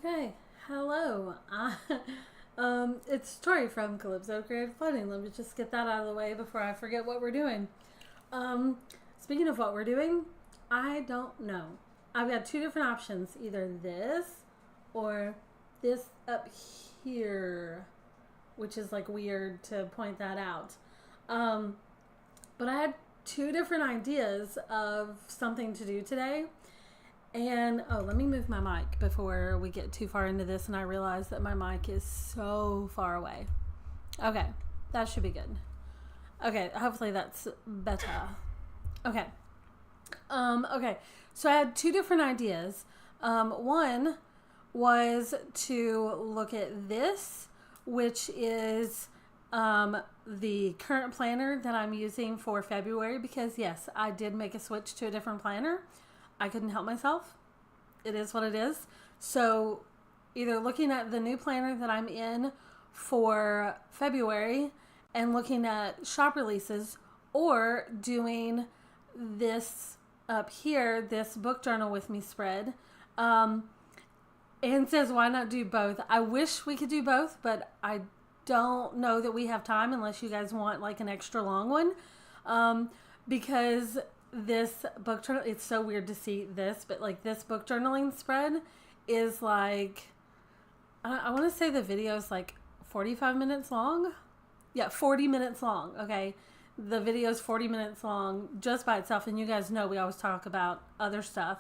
Okay, hello. It's Tori from Calypso Creative Planning. Let me just get that out of the way before I forget what we're doing. Speaking of what we're doing, I don't know. I've got two different options, either this or this up here, which is like weird to point that out. But I had two different ideas of something to do today. And, let me move my mic before we get too far into this and I realize that my mic is so far away. Okay, that should be good. Okay, hopefully that's better. Okay. Okay, so I had two different ideas. One was to look at this, which is the current planner that I'm using for February because, yes, I did make a switch to a different planner. I couldn't help myself. It is what it is. So either looking at the new planner that I'm in for February and looking at shop releases, or doing this up here, this book journal with me spread. And says, why not do both? I wish we could do both, but I don't know that we have time unless you guys want like an extra long one. Because this book journal, it's so weird to see this, but like this book journaling spread is like, I want to say the video is like 45 minutes long. Yeah, 40 minutes long. Okay. The video is 40 minutes long just by itself. And you guys know we always talk about other stuff.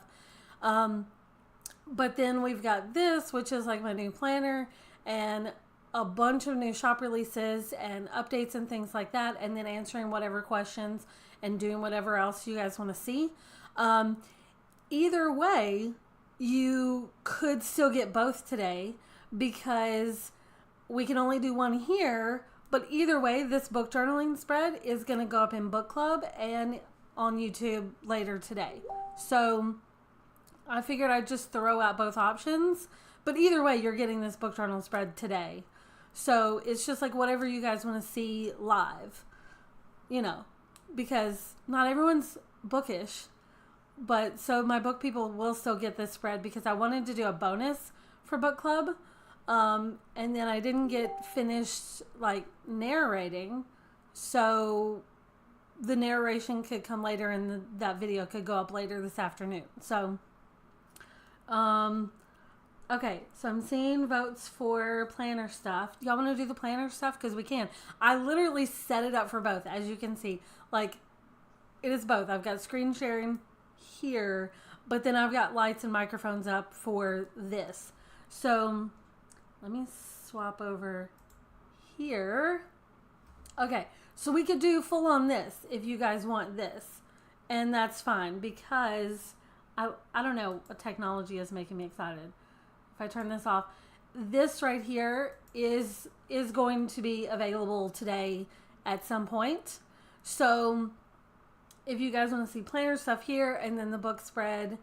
But then we've got this, which is like my new planner and a bunch of new shop releases and updates and things like that. And then answering whatever questions and doing whatever else you guys want to see. Either way, you could still get both today because we can only do one here. But either way, this book journaling spread is going to go up in book club and on YouTube later today. So I figured I'd just throw out both options. But either way, you're getting this book journal spread today. So it's just like whatever you guys want to see live, you know, because not everyone's bookish. But so my book people will still get this spread because I wanted to do a bonus for book club. And then I didn't get finished like narrating. So the narration could come later and that video could go up later this afternoon. So, okay, so I'm seeing votes for planner stuff. Y'all want to do the planner stuff? Because we can. I literally set it up for both, as you can see. Like, it is both. I've got screen sharing here, but then I've got lights and microphones up for this. So let me swap over here. Okay, so we could do full on this if you guys want this. And that's fine because I don't know, technology is making me excited. If I turn this off, this right here is going to be available today at some point. So if you guys want to see planner stuff here and then the book spread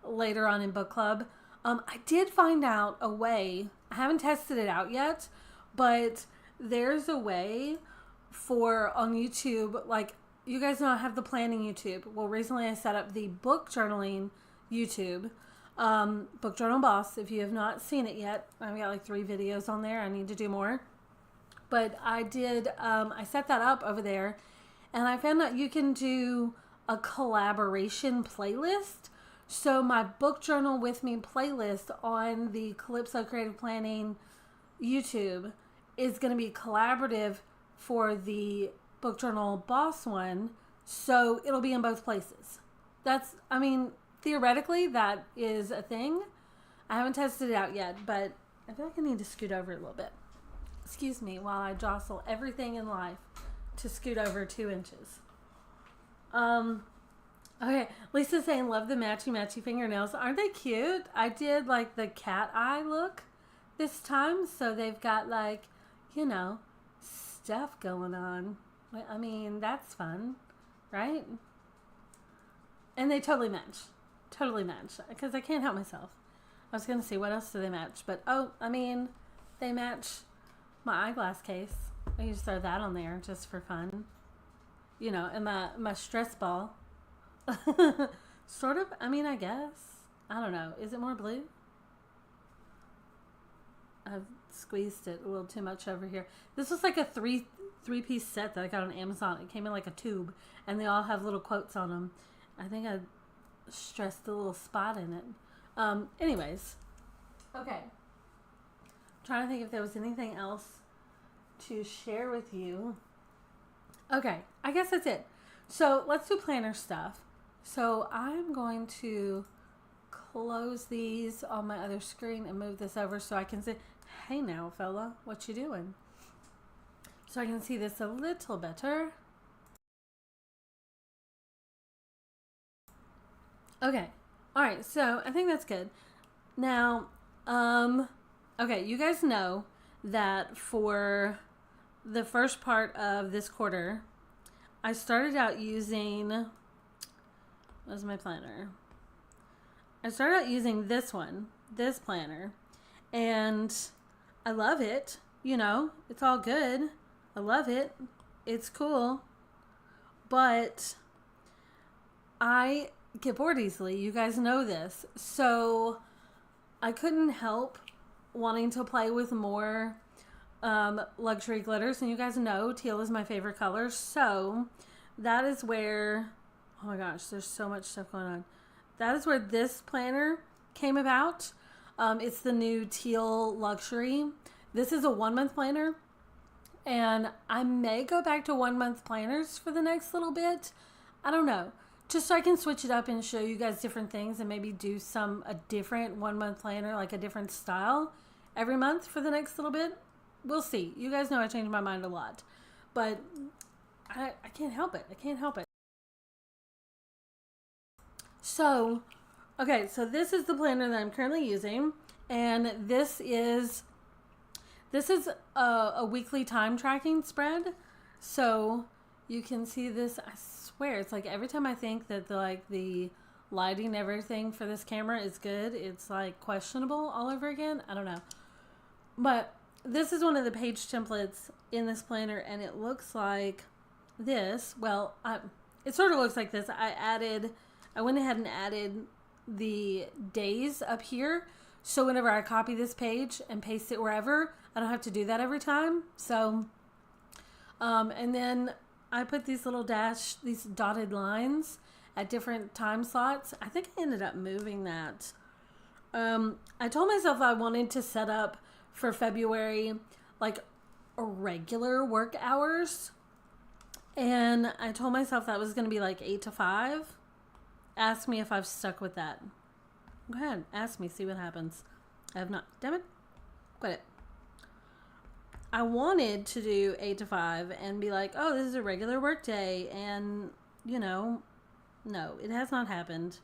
later on in book club, I did find out a way. I haven't tested it out yet, but there's a way for on YouTube, like you guys know I have the planning YouTube. Well, recently I set up the book journaling YouTube. Book Journal Boss. If you have not seen it yet, I've got like 3 videos on there. I need to do more. But I did, I set that up over there and I found out you can do a collaboration playlist. So my book journal with me playlist on the Calypso Creative Planning YouTube is going to be collaborative for the Book Journal Boss one. So it'll be in both places. That's, I mean, theoretically, that is a thing. I haven't tested it out yet, but I feel like I need to scoot over a little bit. Excuse me while I jostle everything in life to scoot over 2 inches. Okay, Lisa's saying, love the matchy fingernails. Aren't they cute? I did like the cat eye look this time, so they've got like, you know, stuff going on. I mean, that's fun, right? And they totally match. Totally match because I can't help myself. I was going to see what else do they match, but I mean, they match my eyeglass case. I just throw that on there just for fun, you know, and my stress ball. Sort of. I mean, I guess. I don't know. Is it more blue? I've squeezed it a little too much over here. This was like a three-piece set that I got on Amazon. It came in like a tube, and they all have little quotes on them. I think I stressed a little spot in it. Anyways. Okay. I'm trying to think if there was anything else to share with you. Okay. I guess that's it. So let's do planner stuff. So I'm going to close these on my other screen and move this over so I can see, hey now fella, what you doing? So I can see this a little better. Okay. All right. So I think that's good. Now, okay. You guys know that for the first part of this quarter, I started out using, what's my planner? I started out using this one, this planner, and I love it. You know, it's all good. I love it. It's cool. But I get bored easily. You guys know this. So I couldn't help wanting to play with more luxury glitters. And you guys know teal is my favorite color. So that is where, oh my gosh, there's so much stuff going on. That is where this planner came about. It's the new Teal Luxury. This is a 1-month planner. And I may go back to 1-month planners for the next little bit. I don't know. Just so I can switch it up and show you guys different things and maybe do a different 1-month planner, like a different style every month for the next little bit. We'll see. You guys know I change my mind a lot. But I can't help it. I can't help it. So, okay, so this is the planner that I'm currently using. And this is a weekly time tracking spread. So you can see this. I swear, it's like every time I think that the lighting and everything for this camera is good, it's like questionable all over again. I don't know. But this is one of the page templates in this planner, and it looks like this. Well, it sort of looks like this. I went ahead and added the days up here. So whenever I copy this page and paste it wherever, I don't have to do that every time. So, and then I put these little these dotted lines at different time slots. I think I ended up moving that. I told myself I wanted to set up for February, like regular work hours. And I told myself that was going to be like 8 to 5. Ask me if I've stuck with that. Go ahead, ask me, see what happens. I have not. Damn it. Quit it. I wanted to do 8 to 5 and be like, oh, this is a regular work day. And, you know, no, it has not happened.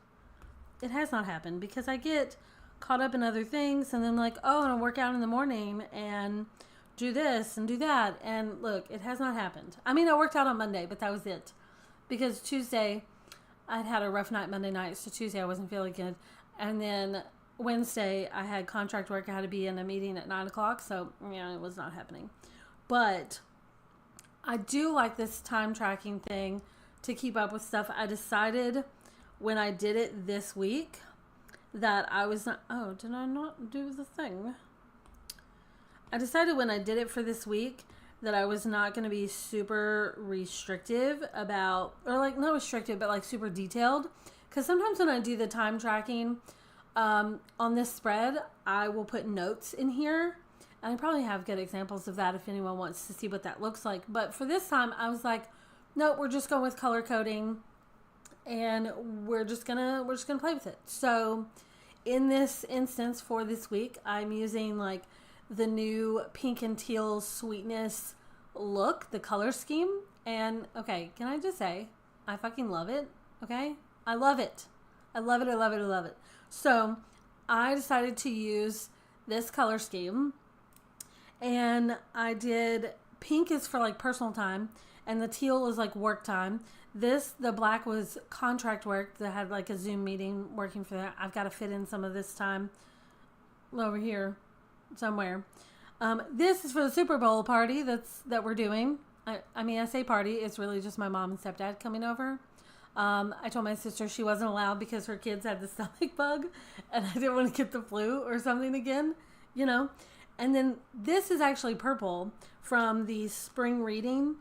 It has not happened because I get caught up in other things and then like, oh, and I work out in the morning and do this and do that. And look, it has not happened. I mean, I worked out on Monday, but that was it. Because Tuesday, I'd had a rough night Monday night, so Tuesday I wasn't feeling good. And then Wednesday, I had contract work. I had to be in a meeting at 9 o'clock, so yeah, it was not happening. But I do like this time tracking thing to keep up with stuff. I decided when I did it this week that I was not... Oh, did I not do the thing? I decided when I did it for this week that I was not going to be super restrictive about... Or like, not restrictive, but like super detailed. Because sometimes when I do the time tracking on this spread, I will put notes in here. And I probably have good examples of that if anyone wants to see what that looks like. But for this time, I was like, no, we're just going with color coding. And we're just gonna play with it. So in this instance for this week, I'm using like the new Pink and Teal Sweetness look, the color scheme. And okay, can I just say, I fucking love it. Okay? I love it. I love it. I love it. I love it. So I decided to use this color scheme, and I did pink is for like personal time, and the teal is like work time. The black was contract work that had like a Zoom meeting working for that. I've got to fit in some of this time over here somewhere. This is for the Super Bowl party that we're doing. I mean, I say party, it's really just my mom and stepdad coming over. I told my sister she wasn't allowed because her kids had the stomach bug and I didn't want to get the flu or something again, you know. And then this is actually purple from the spring reading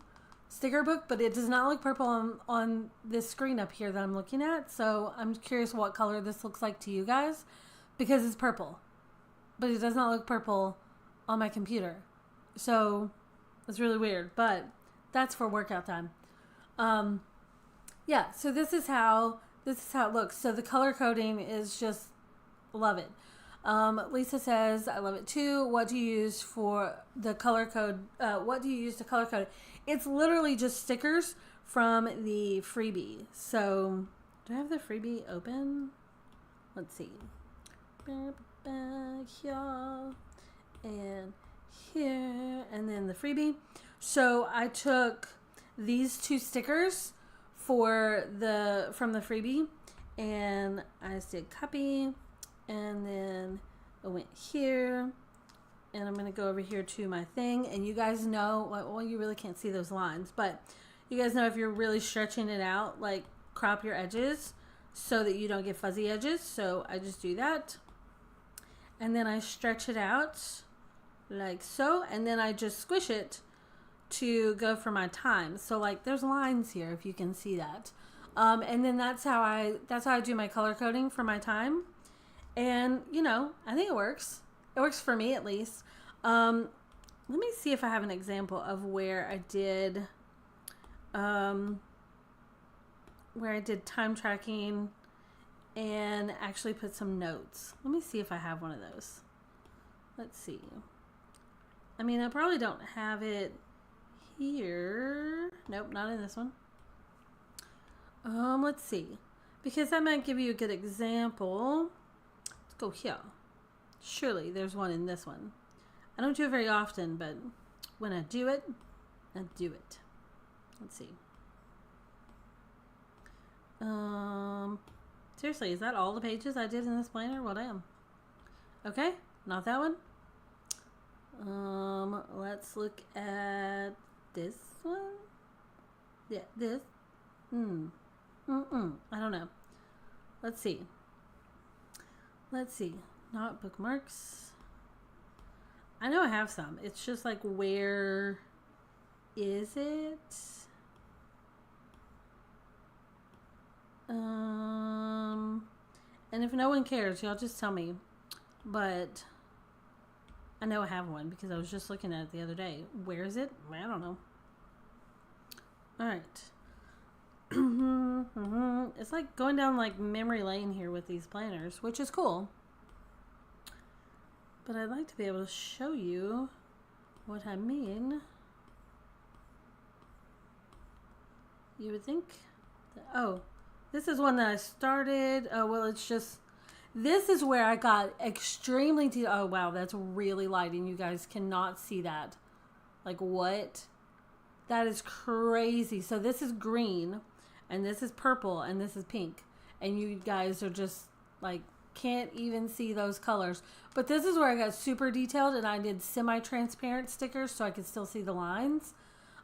sticker book, but it does not look purple on this screen up here that I'm looking at. So I'm curious what color this looks like to you guys, because it's purple, but it does not look purple on my computer. So it's really weird, but that's for workout time. Yeah, so this is how it looks. So the color coding is just, love it. Lisa says, I love it too. What do you use for the color code? What do you use to color code it? It's literally just stickers from the freebie. So do I have the freebie open? Let's see. Here and here, and then the freebie. So I took these two stickers from the freebie, and I just did copy, and then I went here, and I'm gonna go over here to my thing. And you guys know, well, you really can't see those lines, but you guys know if you're really stretching it out, like crop your edges so that you don't get fuzzy edges. So I just do that, and then I stretch it out like so, and then I just squish it to go for my time. So like there's lines here if you can see that. And then that's how I do my color coding for my time. And you know, I think it works. It works for me at least. Let me see if I have an example of where I did time tracking and actually put some notes. Let me see if I have one of those. Let's see. I mean, I probably don't have it here. Nope, not in this one. Let's see, because that might give you a good example. Let's go here. Surely there's one in this one. I don't do it very often, but when I do it, I do it. Let's see. Seriously, is that all the pages I did in this planner? Well, damn. Okay, not that one. Let's look at this one. Yeah, this. I don't know. Let's see. Not bookmarks. I know I have some. It's just like, where is it? And if no one cares, y'all just tell me. But I know I have one because I was just looking at it the other day. Where is it? I don't know. All right. It's like going down like memory lane here with these planners, which is cool. But I'd like to be able to show you what I mean. You would think that, oh, this is one that I started. Oh, well, it's just, this is where I got extremely oh, wow, that's really lighting. You guys cannot see that. Like, what? That is crazy. So this is green, and this is purple, and this is pink. And you guys are just, like, can't even see those colors. But this is where I got super detailed, and I did semi-transparent stickers so I could still see the lines.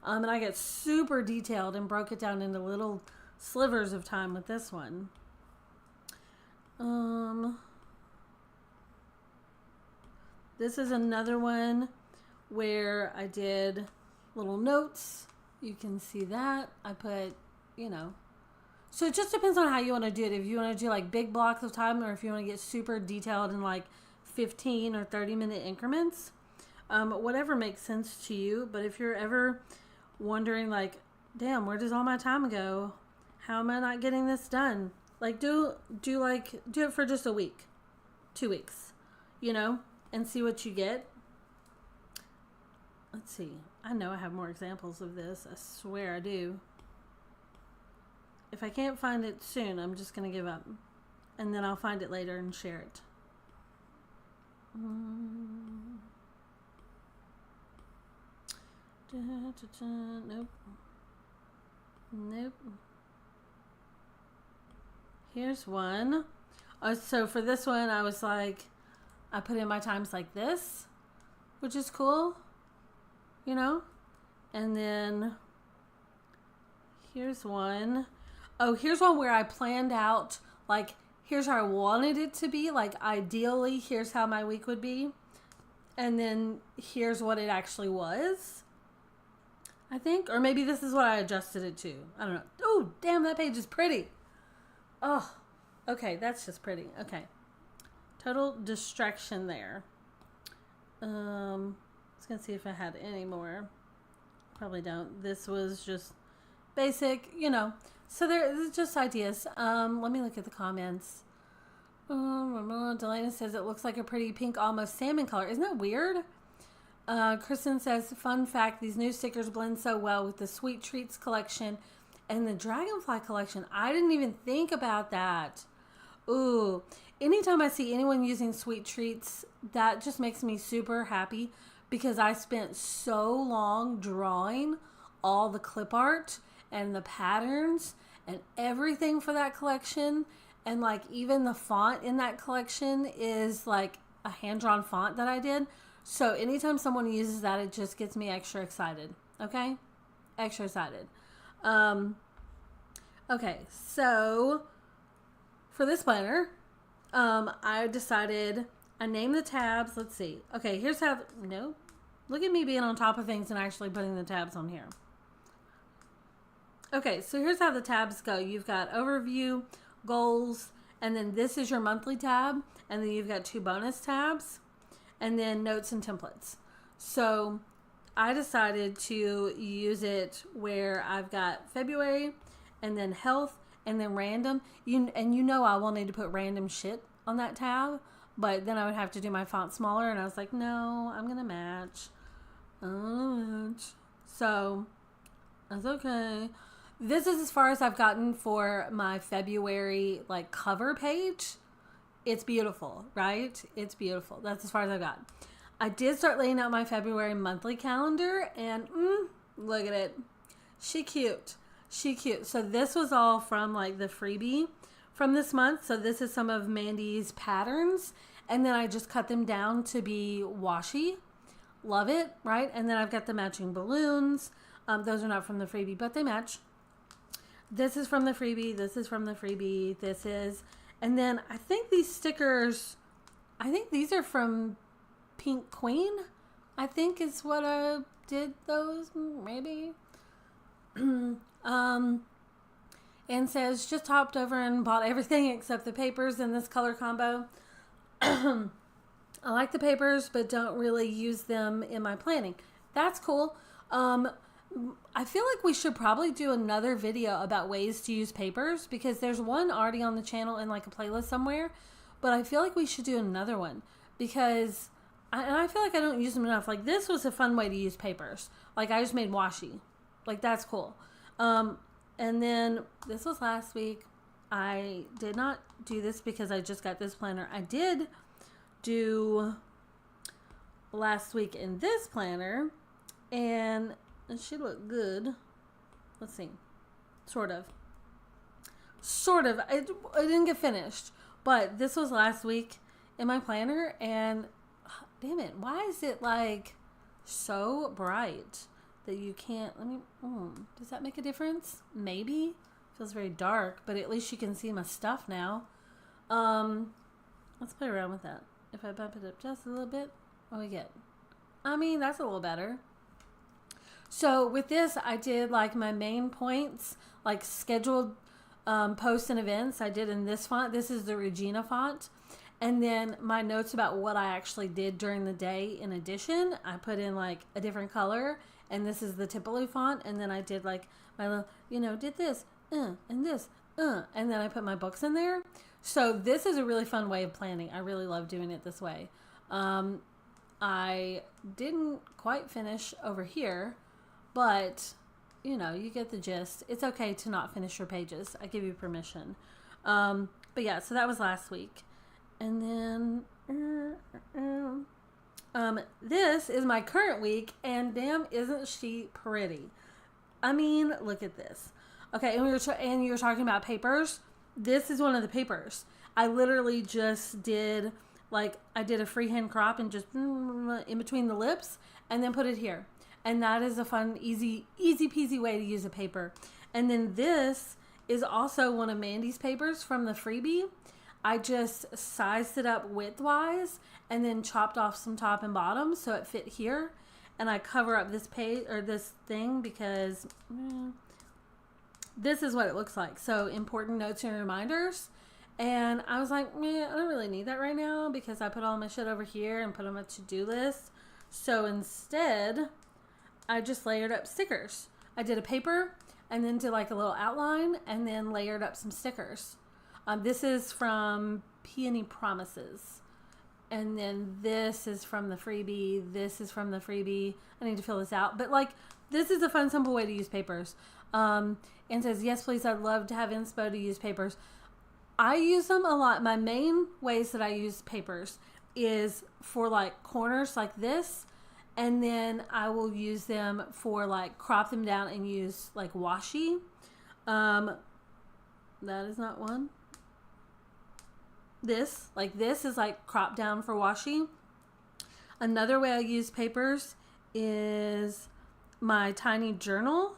And I got super detailed and broke it down into little slivers of time with this one. This is another one where I did little notes. You can see that. I put, you know. So it just depends on how you want to do it. If you want to do like big blocks of time, or if you want to get super detailed in like 15 or 30-minute increments. Whatever makes sense to you. But if you're ever wondering like, damn, where does all my time go? How am I not getting this done? Like do it for just a week, 2 weeks, you know, and see what you get. Let's see. I know I have more examples of this. I swear I do. If I can't find it soon, I'm just going to give up. And then I'll find it later and share it. Nope. Nope. Here's one. So for this one, I was like, I put in my times like this, which is cool, you know? And then here's one. Oh, here's one where I planned out, like, here's how I wanted it to be. Like, ideally, here's how my week would be. and then here's what it actually was, I think. Or maybe this is what I adjusted it to. I don't know. Oh, damn, that page is pretty. Oh, okay, that's just pretty. Okay. Total distraction there. I was going to see if I had any more. Probably don't. This was just basic, you know. So there's just ideas. Let me look at the comments. Delana says it looks like a pretty pink, almost salmon color. Isn't that weird? Kristen says, fun fact, these new stickers blend so well with the Sweet Treats collection and the Dragonfly collection. I didn't even think about that. Ooh, anytime I see anyone using Sweet Treats, that just makes me super happy because I spent so long drawing all the clip art and the patterns and everything for that collection. And like even the font in that collection is like a hand-drawn font that I did. So anytime someone uses that, it just gets me extra excited. Okay? Extra excited. Okay, so for this planner, I decided, I named the tabs. Let's see. Okay, here's how, no. Look at me being on top of things and actually putting the tabs on here. Okay, so here's how the tabs go. You've got overview, goals, and then this is your monthly tab, and then you've got 2 bonus tabs, and then notes and templates. So I decided to use it where I've got February, and then health, and then random. You know I wanted to put random shit on that tab, but then I would have to do my font smaller, and I was like, no, I'm gonna match. So that's okay. This is as far as I've gotten for my February like cover page. It's beautiful, right? It's beautiful. That's as far as I've got. I did start laying out my February monthly calendar, and look at it. She cute. She cute. So this was all from like the freebie from this month. So this is some of Mandy's patterns, and then I just cut them down to be washi. Love it, right? And then I've got the matching balloons. Those are not from the freebie, but they match. This is from the freebie. This is from the freebie. This is, and then I think these stickers, I think these are from Pink Queen. I think is what I did those, maybe. And says, just hopped over and bought everything except the papers in this color combo. I like the papers, but don't really use them in my planning. That's cool. I feel like we should probably do another video about ways to use papers, because there's one already on the channel in like a playlist somewhere, but I feel like we should do another one because I feel like I don't use them enough. Like this was a fun way to use papers. Like I just made washi. Like that's cool. And then this was last week. I did not do this because I just got this planner. I did do last week in this planner, and she looked good. Let's see. Sort of. I didn't get finished, but this was last week in my planner, and damn it, why is it like so bright that you can't, let me, does that make a difference? Maybe. Feels very dark, but at least you can see my stuff now. Let's play around with that. If I bump it up just a little bit, what do we get? I mean, that's a little better. So with this, I did like my main points, like scheduled posts and events. I did in this font. This is the Regina font. And then my notes about what I actually did during the day in addition, I put in like a different color. And this is the Tipoli font. And then I did like my little, did this, and this, and then I put my books in there. So this is a really fun way of planning. I really love doing it this way. I didn't quite finish over here, but you get the gist. It's okay to not finish your pages. I give you permission. But yeah, so that was last week. And then this is my current week, and damn, isn't she pretty? I mean, look at this. Okay, and you're talking about papers. This is one of the papers. I literally just did, I did a freehand crop and just in between the lips and then put it here. And that is a fun, easy peasy way to use a paper. And then this is also one of Mandy's papers from the freebie. I just sized it up widthwise and then chopped off some top and bottom so it fit here. And I cover up this page or this thing because this is what it looks like. So important notes and reminders. And I was like, man, I don't really need that right now because I put all my shit over here and put on my to-do list. So instead, I just layered up stickers. I did a paper and then did like a little outline and then layered up some stickers. This is from Peony Promises. And then this is from the freebie. This is from the freebie. I need to fill this out. But like, this is a fun, simple way to use papers. And says, yes, please, I'd love to have inspo to use papers. I use them a lot. My main ways that I use papers is for like corners like this. And then I will use them for like crop them down and use like washi. That is not one. This is like crop down for washi. Another way I use papers is my tiny journal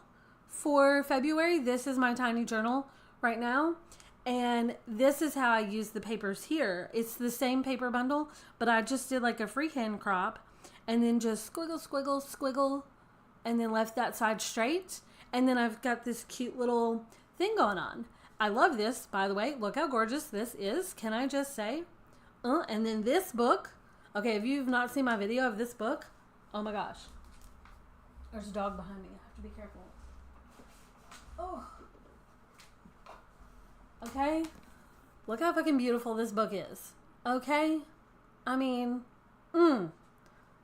for February. This is my tiny journal right now. And this is how I use the papers here. It's the same paper bundle, but I just did like a freehand crop and then just squiggle, squiggle, squiggle, and then left that side straight. And then I've got this cute little thing going on. I love this, by the way. Look how gorgeous this is. Can I just say? And then this book. Okay, if you've not seen my video of this book, oh my gosh. There's a dog behind me. I have to be careful. Oh. Okay? Look how fucking beautiful this book is. Okay? I mean,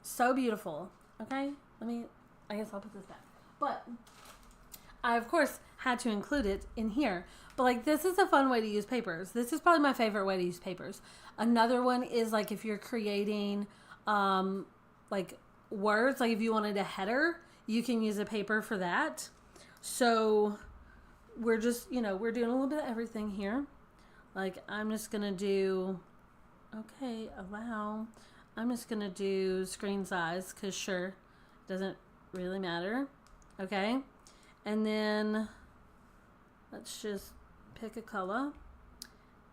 so beautiful. Okay? I guess I'll put this back. But I, of course, had to include it in here. But, like, this is a fun way to use papers. This is probably my favorite way to use papers. Another one is, like, if you're creating, like, words. Like, if you wanted a header, you can use a paper for that. So we're just, we're doing a little bit of everything here. Like, I'm just going to do, okay, allow. I'm just going to do screen size because, sure, doesn't really matter. Okay. And then let's just pick a color.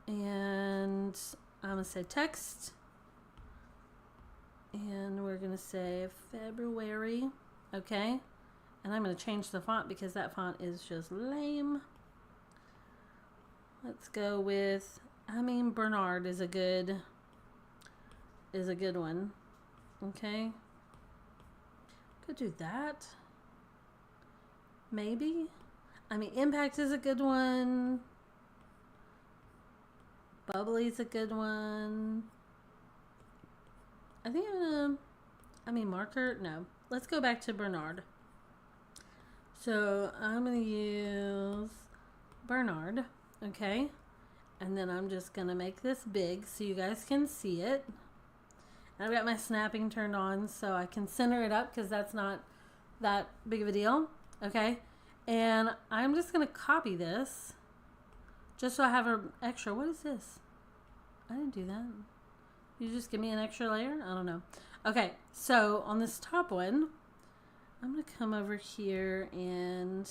And I'm going to say text. And we're going to say February. Okay. And I'm going to change the font because that font is just lame. Let's go with, Bernard is a good one. Okay. Could do that. Maybe. Impact is a good one. Bubbly's a good one. I think I'm gonna, marker, no. Let's go back to Bernard. So I'm going to use Bernard, okay? And then I'm just going to make this big so you guys can see it. And I've got my snapping turned on so I can center it up because that's not that big of a deal, okay? And I'm just going to copy this just so I have an extra. What is this? I didn't do that. You just give me an extra layer? I don't know. Okay, so on this top one, I'm going to come over here and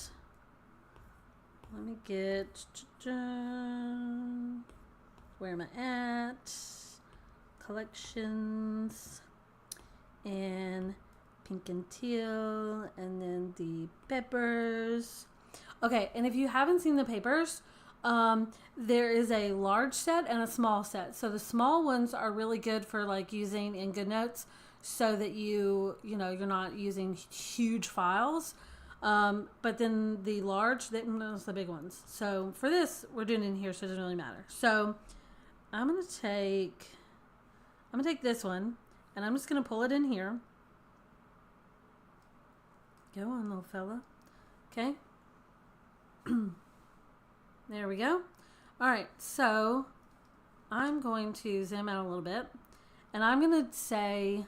let me get, where am I at? Collections and pink and teal and then the peppers. Okay, and if you haven't seen the papers, there is a large set and a small set. So the small ones are really good for like using in GoodNotes so that you're not using huge files. But then the large, those are the big ones. So for this, we're doing it in here, so it doesn't really matter. So I'm going to take this one and I'm just going to pull it in here. Go on, little fella. Okay. There we go. All right, so I'm going to zoom out a little bit, and I'm going to say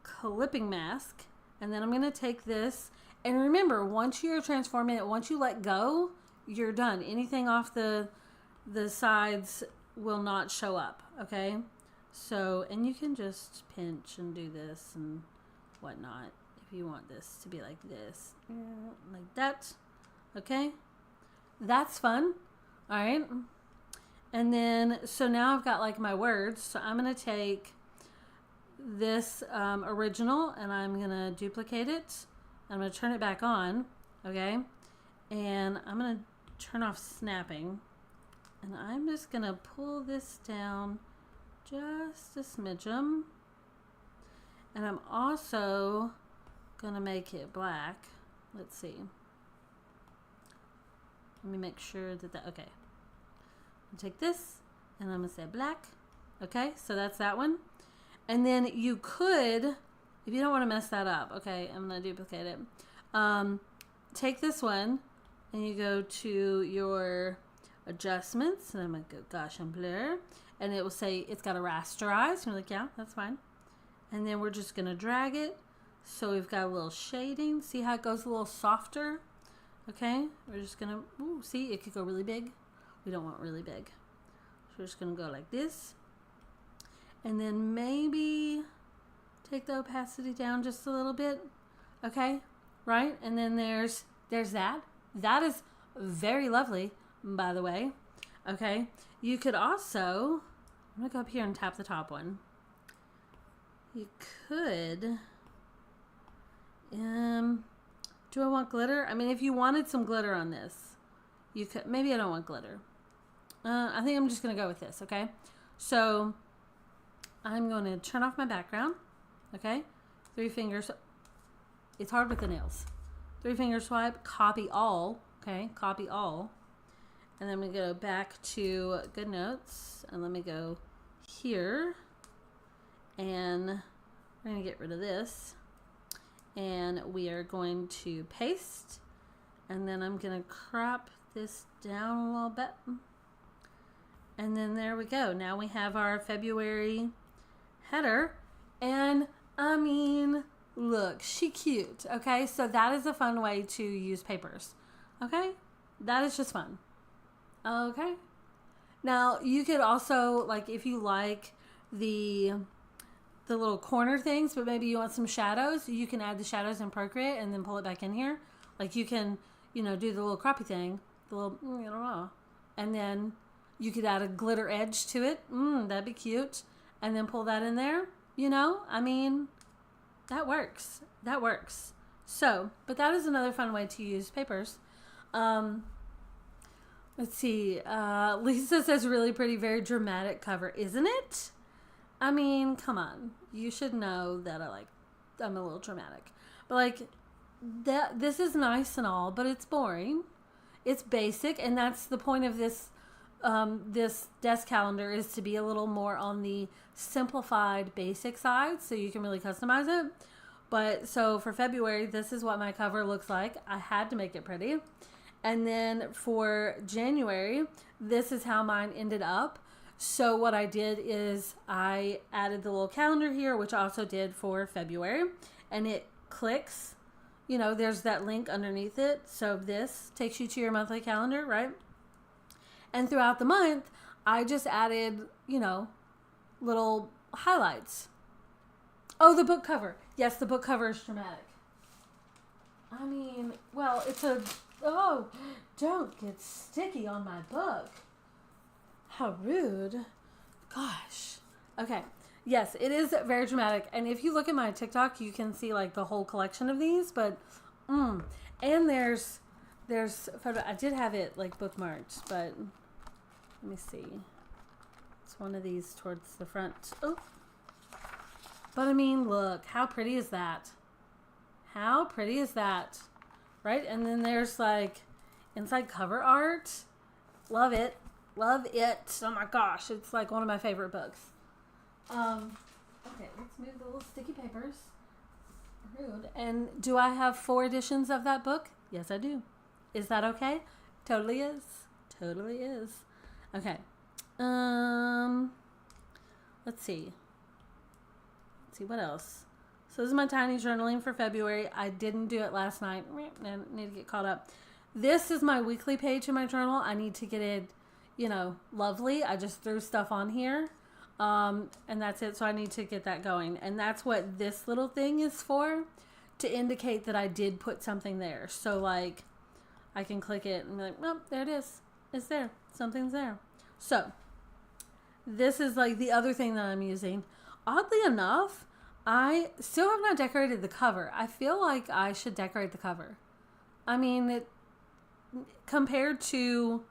clipping mask, and then I'm going to take this, and remember, once you're transforming it, once you let go, you're done. Anything off the sides will not show up, okay? So, and you can just pinch and do this and whatnot if you want this to be like this, like that, okay? That's fun. All right. And then, so now I've got like my words. So I'm going to take this original and I'm going to duplicate it. I'm going to turn it back on. Okay. And I'm going to turn off snapping. And I'm just going to pull this down just a smidgen. And I'm also going to make it black. Let's see. Let me make sure that okay. I'll take this and I'm going to say black. Okay, so that's that one. And then you could, if you don't want to mess that up, okay, I'm going to duplicate it. Take this one and you go to your adjustments and I'm going to go gauche and blur. And it will say it's got to rasterize. And you're like, yeah, that's fine. And then we're just going to drag it. So we've got a little shading. See how it goes a little softer? Okay, we're just going to, see, it could go really big. We don't want really big. So we're just going to go like this. And then maybe take the opacity down just a little bit. Okay, right? And then there's that. That is very lovely, by the way. Okay, you could also, I'm going to go up here and tap the top one. You could, do I want glitter? I mean, if you wanted some glitter on this, you could, maybe I don't want glitter. I think I'm just going to go with this, okay? So, I'm going to turn off my background, okay? 3 fingers. It's hard with the nails. 3 finger swipe, copy all, okay? Copy all. And then we go back to Good Notes, and let me go here. And we're going to get rid of this. And we are going to paste. And then I'm going to crop this down a little bit. And then there we go. Now we have our February header. And I mean, look, she cute. Okay, so that is a fun way to use papers. Okay, that is just fun. Okay. Now you could also, like, if you like the little corner things, but maybe you want some shadows, you can add the shadows in Procreate and then pull it back in here. Like you can, do the little croppy thing, the little, and then you could add a glitter edge to it. That'd be cute. And then pull that in there, I mean, that works. That works. So, but that is another fun way to use papers. Let's see. Lisa says really pretty, very dramatic cover, isn't it? I mean, come on. You should know that I'm a little dramatic. But like, this is nice and all, but it's boring. It's basic, and that's the point of this this desk calendar, is to be a little more on the simplified basic side so you can really customize it. But so for February, this is what my cover looks like. I had to make it pretty. And then for January, this is how mine ended up. So what I did is I added the little calendar here, which I also did for February, and it clicks, there's that link underneath it. So this takes you to your monthly calendar, right? And throughout the month, I just added, little highlights. Oh, the book cover. Yes, the book cover is dramatic. I mean, well, don't get sticky on my book. How rude. Gosh. Okay. Yes, it is very dramatic. And if you look at my TikTok, you can see like the whole collection of these, but and there's photo. I did have it like bookmarked, but let me see. It's one of these towards the front. Oh. But I mean, look, how pretty is that? How pretty is that? Right? And then there's like inside cover art. Love it. Love it. Oh my gosh. It's like one of my favorite books. Okay, let's move the little sticky papers. Rude. And do I have 4 editions of that book? Yes, I do. Is that okay? Totally is. Totally is. Okay. Let's see. Let's see what else. So this is my tiny journaling for February. I didn't do it last night. I need to get caught up. This is my weekly page in my journal. I need to get it, lovely. I just threw stuff on here. And that's it. So I need to get that going. And that's what this little thing is for, to indicate that I did put something there. So like I can click it and be like, oh, there it is. It's there. Something's there. So this is like the other thing that I'm using. Oddly enough, I still have not decorated the cover. I feel like I should decorate the cover. I mean, it compared to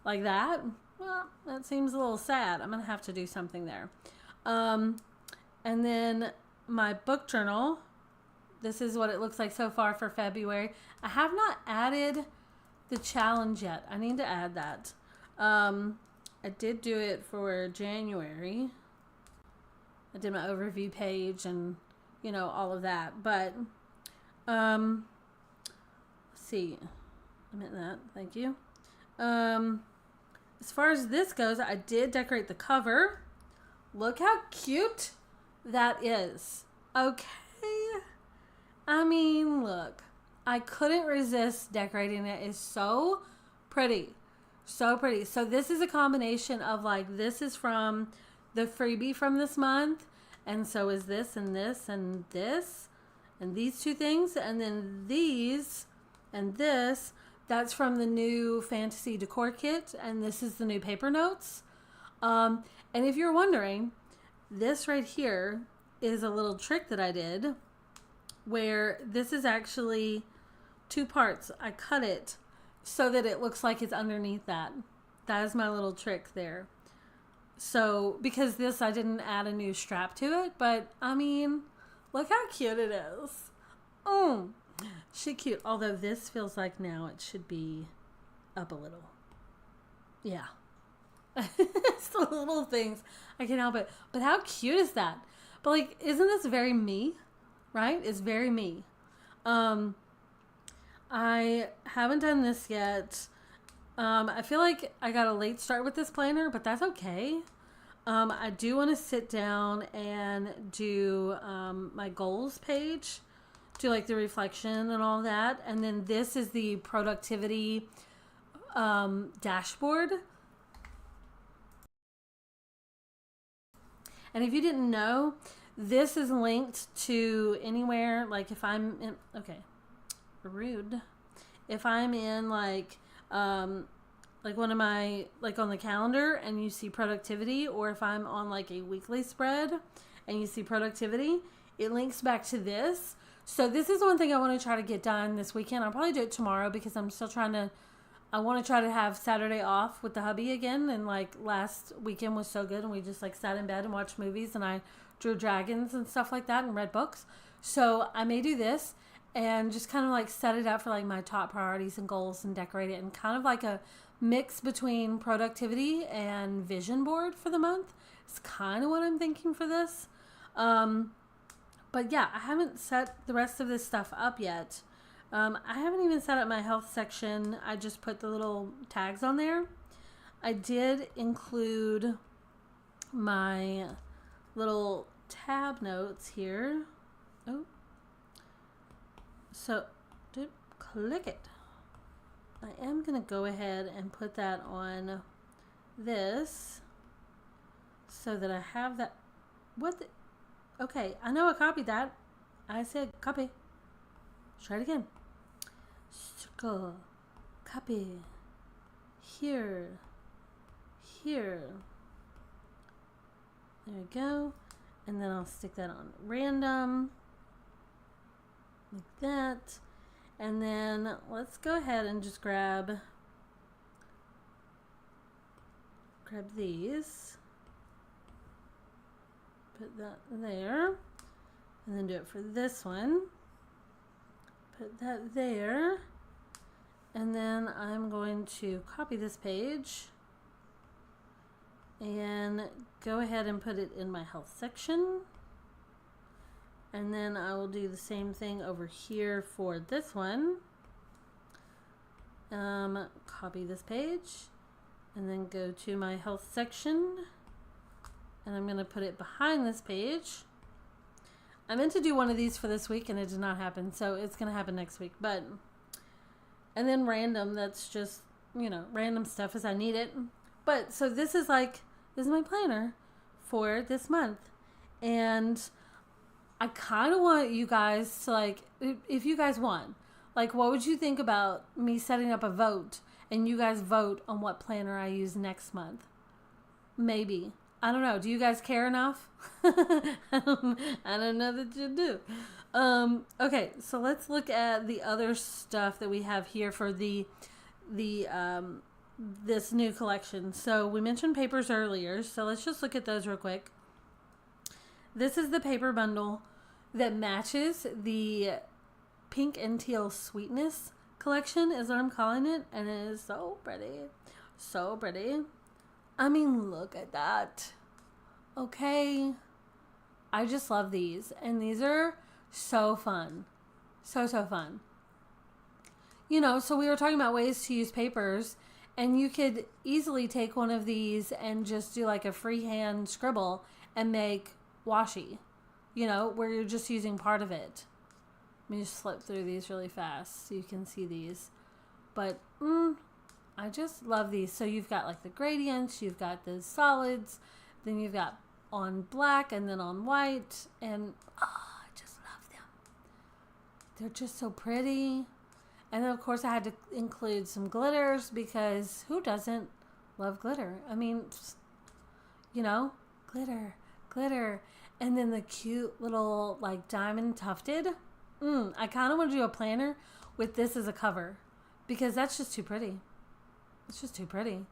like that, well, that seems a little sad. I'm going to have to do something there. And then my book journal. This is what it looks like so far for February. I have not added the challenge yet. I need to add that. I did do it for January. I did my overview page and, you know, all of that. But, let's see. I meant that. Thank you. As far as this goes, I did decorate the cover. Look how cute that is. Okay. I mean, look. I couldn't resist decorating it. It's so pretty. So pretty. So this is a combination of like, this is from the freebie from this month. And so is this and this and this. And these two things. And then these and this. That's from the new Fantasy Decor Kit. And this is the new paper notes. And if you're wondering, this right here is a little trick that I did. Where this is actually 2 parts. I cut it so that it looks like it's underneath that. That is my little trick there. So, because this, I didn't add a new strap to it, but I mean, look how cute it is. Oh, she cute. Although this feels like now it should be up a little. Yeah. It's the little things. I can't help it. But how cute is that? But like, isn't this very me? Right? It's very me. I haven't done this yet. I feel like I got a late start with this planner, but that's okay. I do want to sit down and do my goals page, do like the reflection and all that. And then this is the productivity dashboard. And if you didn't know, this is linked to anywhere, like if I'm in, okay, rude. If I'm in like one of my, like on the calendar and you see productivity, or if I'm on like a weekly spread and you see productivity, it links back to this. So this is one thing I want to try to get done this weekend. I'll probably do it tomorrow because I'm still trying to, I want to try to have Saturday off with the hubby again. And like last weekend was so good and we just like sat in bed and watched movies and I drew dragons and stuff like that and read books. So I may do this and just kind of like set it up for like my top priorities and goals and decorate it, and kind of like a mix between productivity and vision board for the month. It's kind of what I'm thinking for this. But yeah, I haven't set the rest of this stuff up yet. I haven't even set up my health section. I just put the little tags on there. I did include my little tab notes here. Oh, so click it. I am gonna go ahead and put that on this so that I have that. What the, okay, I know I copied that. I said copy. Let's try it again. Circle, copy, here, here. There we go. And then I'll stick that on random. Like that. And then let's go ahead and just grab these. Put that there. And then do it for this one. Put that there. And then I'm going to copy this page and go ahead and put it in my health section. And then I will do the same thing over here for this one. Copy this page and then go to my health section, and I'm going to put it behind this page. I meant to do one of these for this week and it did not happen, so it's going to happen next week. But and then random, that's just, you know, random stuff as I need it. But so this is my planner for this month. And I kind of want you guys to, like, if you guys want, like, what would you think about me setting up a vote and you guys vote on what planner I use next month? Maybe. I don't know. Do you guys care enough? I don't know that you do. Okay, so let's look at the other stuff that we have here for the this new collection. So we mentioned papers earlier, so let's just look at those real quick. This is the paper bundle that matches the Pink and Teal Sweetness collection, is what I'm calling it, and it is so pretty. So pretty. I mean, look at that. Okay. I just love these. And these are so fun. So fun. You know, so we were talking about ways to use papers. And you could easily take one of these and just do like a freehand scribble and make washi. You know, where you're just using part of it. Let me just flip through these really fast so you can see these. But, I just love these. So you've got like the gradients, you've got the solids, then you've got on black and then on white, and I just love them. They're just so pretty. And then of course I had to include some glitters because who doesn't love glitter? I mean, you know, glitter. And then the cute little like diamond tufted. I kind of want to do a planner with this as a cover because that's just too pretty. It's just too pretty.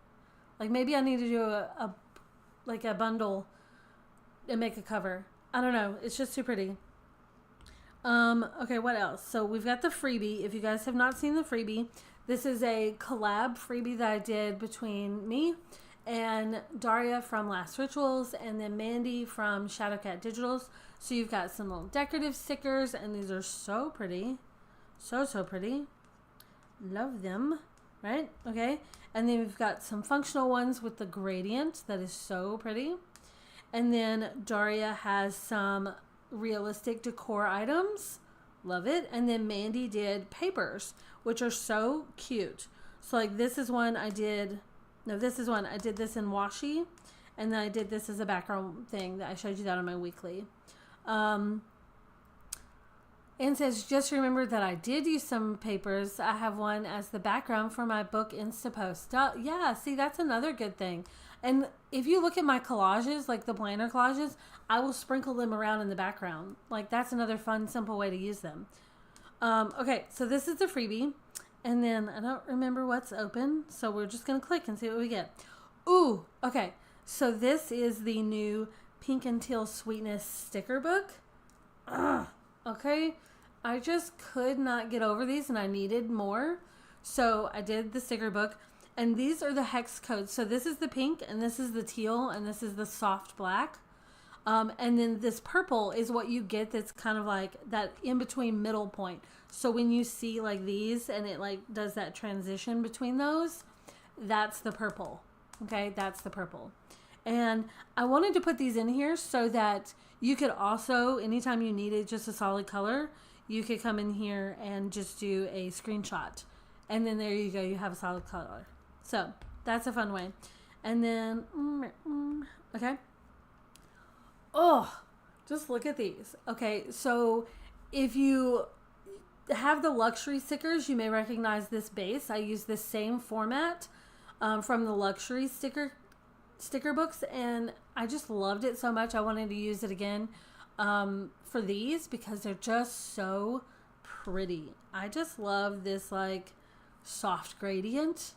Like maybe I need to do a bundle and make a cover. I don't know. It's just too pretty. Okay, what else? So we've got the freebie. If you guys have not seen the freebie, this is a collab freebie that I did between me and Daria from Last Rituals and then Mandy from Shadowcat Digitals. So you've got some little decorative stickers and these are so pretty. So pretty. Love them. Right? Okay. And then we've got some functional ones with the gradient. That is so pretty. And then Daria has some realistic decor items. Love it. And then Mandy did papers, which are so cute. So like this is one I did. No, this is one. I did this in washi. And then I did this as a background thing that I showed you that on my weekly. And says, just remember that I did use some papers. I have one as the background for my book Instapost. Yeah, see, that's another good thing. And if you look at my collages, like the planner collages, I will sprinkle them around in the background. Like that's another fun, simple way to use them. Okay, so this is the freebie. And then I don't remember what's open. So we're just going to click and see what we get. Ooh, okay. So this is the new Pink and Teal Sweetness sticker book. Okay, I just could not get over these and I needed more. So I did the sticker book and these are the hex codes. So this is the pink and this is the teal and this is the soft black. And then this purple is what you get that's kind of like that in between middle point. So when you see like these and it like does that transition between those, that's the purple. Okay, that's the purple. And I wanted to put these in here so that you could also, anytime you needed just a solid color, you could come in here and just do a screenshot. And then there you go, you have a solid color. So that's a fun way. And then, okay. Oh, just look at these. Okay, so if you have the luxury stickers, you may recognize this base. I use the same format from the luxury sticker books, and I just loved it so much I wanted to use it again for these because they're just so pretty. I just love this like soft gradient.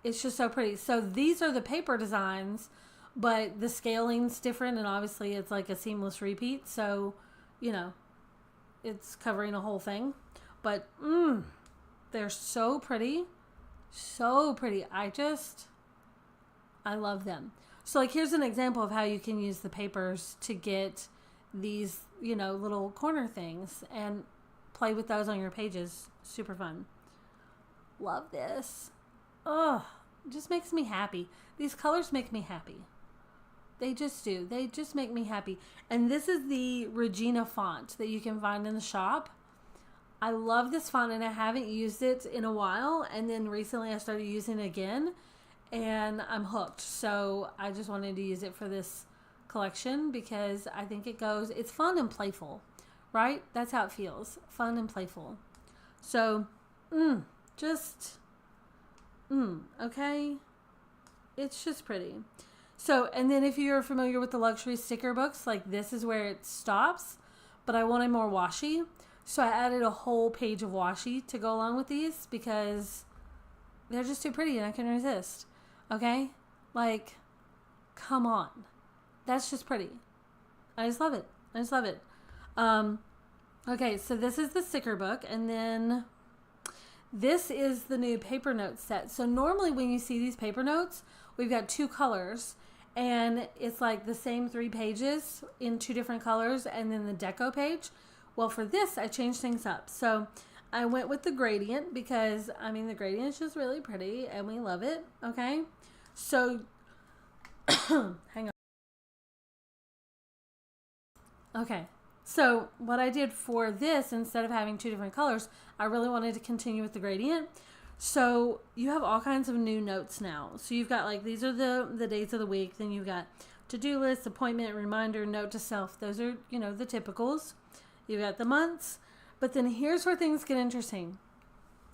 It's just so pretty. So these are the paper designs, but the scaling's different, and obviously it's like a seamless repeat, so you know it's covering a whole thing. But they're so pretty. I love them. So like here's an example of how you can use the papers to get these, you know, little corner things and play with those on your pages. Super fun. Love this. Oh, it just makes me happy. These colors make me happy. They just do. They just make me happy. And this is the Regina font that you can find in the shop. I love this font and I haven't used it in a while. And then recently I started using it again. And I'm hooked. So I just wanted to use it for this collection because I think it's fun and playful, right? That's how it feels. Fun and playful. So, okay. It's just pretty. So, and then if you're familiar with the luxury sticker books, like this is where it stops, but I wanted more washi. So I added a whole page of washi to go along with these because they're just too pretty and I couldn't resist. Okay? Like, come on. That's just pretty. I just love it. I just love it. Okay, so this is the sticker book, and then this is the new paper note set. So normally when you see these paper notes, we've got 2 colors, and it's like the same 3 pages in 2 different colors, and then the deco page. Well, for this, I changed things up. So I went with the gradient because, I mean, the gradient is just really pretty, and we love it, okay? So, hang on. Okay. So what I did for this, instead of having 2 different colors, I really wanted to continue with the gradient. So you have all kinds of new notes now. So you've got like, these are the days of the week. Then you've got to-do list, appointment, reminder, note to self. Those are, you know, the typicals. You've got the months. But then here's where things get interesting.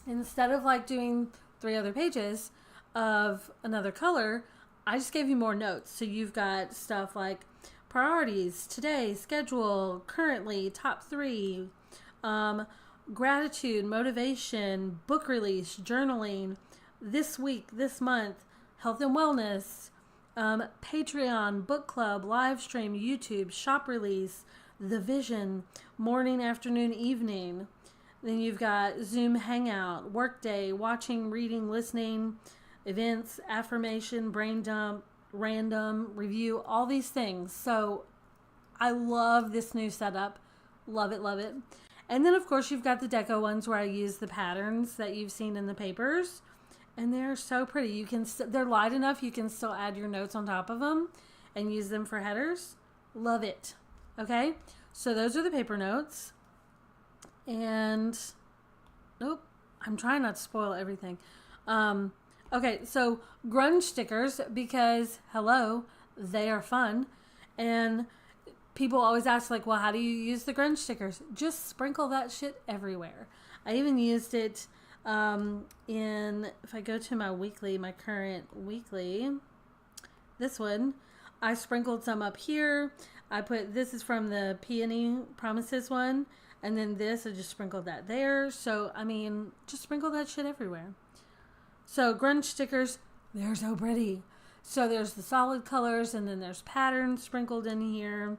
Instead of like doing 3 other pages of another color, I just gave you more notes. So you've got stuff like priorities, today, schedule, currently, top 3, gratitude, motivation, book release, journaling, this week, this month, health and wellness, Patreon, book club, live stream, YouTube, shop release, the vision, morning, afternoon, evening. Then you've got Zoom hangout, workday, watching, reading, listening, events, affirmation, brain dump, random, review, all these things. So I love this new setup. Love it, love it. And then of course you've got the deco ones where I use the patterns that you've seen in the papers, and they're so pretty. You can they're light enough you can still add your notes on top of them and use them for headers. Love it. Okay, so those are the paper notes. And nope, I'm trying not to spoil everything. Okay, so grunge stickers, because, hello, they are fun. And people always ask, like, well, how do you use the grunge stickers? Just sprinkle that shit everywhere. I even used it if I go to my weekly, my current weekly, this one, I sprinkled some up here. This is from the Peony Promises one. And then this, I just sprinkled that there. So, I mean, just sprinkle that shit everywhere. So grunge stickers, they're so pretty. So there's the solid colors, and then there's patterns sprinkled in here,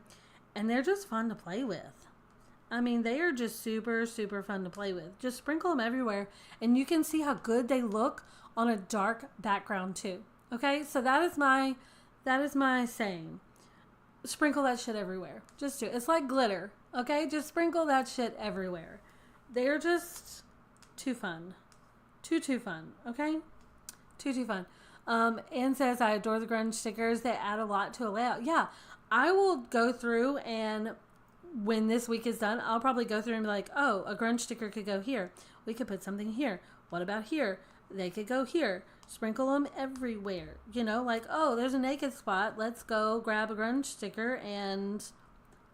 and they're just fun to play with. I mean, they are just super, super fun to play with. Just sprinkle them everywhere, and you can see how good they look on a dark background too. Okay, so that is my saying. Sprinkle that shit everywhere. Just do it. It's like glitter. Okay, just sprinkle that shit everywhere. They're just too fun. Too fun, okay? Too fun. Anne says, I adore the grunge stickers. They add a lot to a layout. Yeah, I will go through, and when this week is done, I'll probably go through and be like, oh, a grunge sticker could go here. We could put something here. What about here? They could go here. Sprinkle them everywhere. You know, like, oh, there's a naked spot. Let's go grab a grunge sticker, and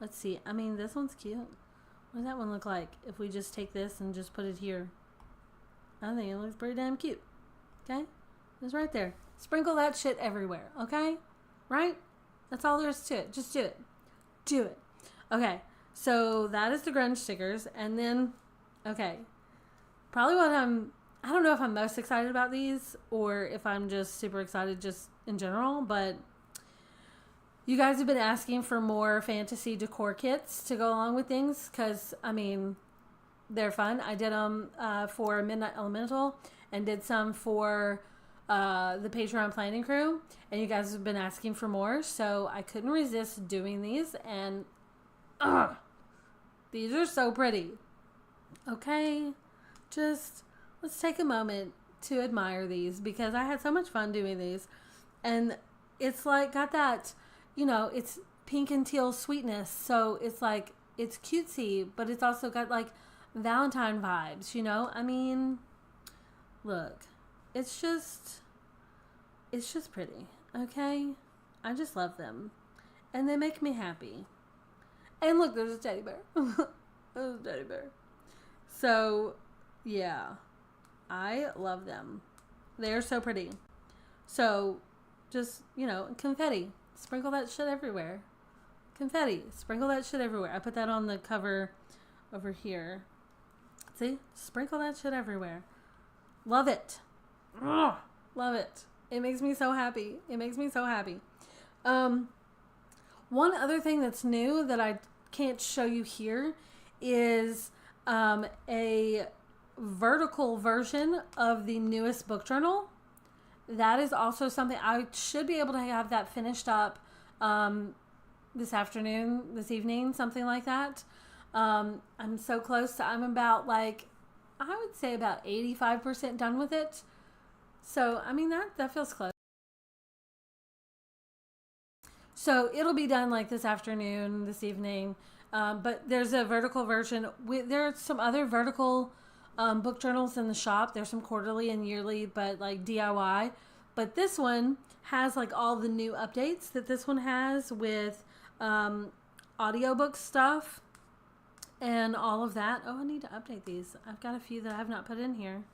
let's see. I mean, this one's cute. What does that one look like if we just take this and just put it here? I think it looks pretty damn cute. Okay? It's right there. Sprinkle that shit everywhere. Okay? Right? That's all there is to it. Just do it. Do it. Okay. So that is the grunge stickers. And then, okay. Probably I don't know if I'm most excited about these or if I'm just super excited just in general, but you guys have been asking for more fantasy decor kits to go along with things because, I mean, they're fun. I did them for Midnight Elemental and did some for the Patreon planning crew, and you guys have been asking for more, so I couldn't resist doing these, and these are so pretty. Okay, just let's take a moment to admire these because I had so much fun doing these, and it's like got that, you know, it's pink and teal sweetness, so it's like it's cutesy, but it's also got like Valentine vibes, you know? I mean, look, it's just pretty, okay? I just love them. And they make me happy. And look, there's a teddy bear. There's a teddy bear. So, yeah. I love them. They're so pretty. So, Just, you know, confetti. Sprinkle that shit everywhere. Confetti. Sprinkle that shit everywhere. I put that on the cover over here. See? Sprinkle that shit everywhere. Love it. Ugh, love it. It makes me so happy. It makes me so happy. One other thing that's new that I can't show you here is a vertical version of the newest book journal. That is also something I should be able to have that finished up this afternoon, this evening, something like that. I'm so close to, I'm about like, I would say about 85% done with it. So, I mean, that feels close. So it'll be done like this afternoon, this evening. But there's a vertical version. There are some other vertical book journals in the shop. There's some quarterly and yearly, but like DIY. But this one has like all the new updates that this one has with audiobook stuff and all of that. Oh, I need to update these. I've got a few that I have not put in here.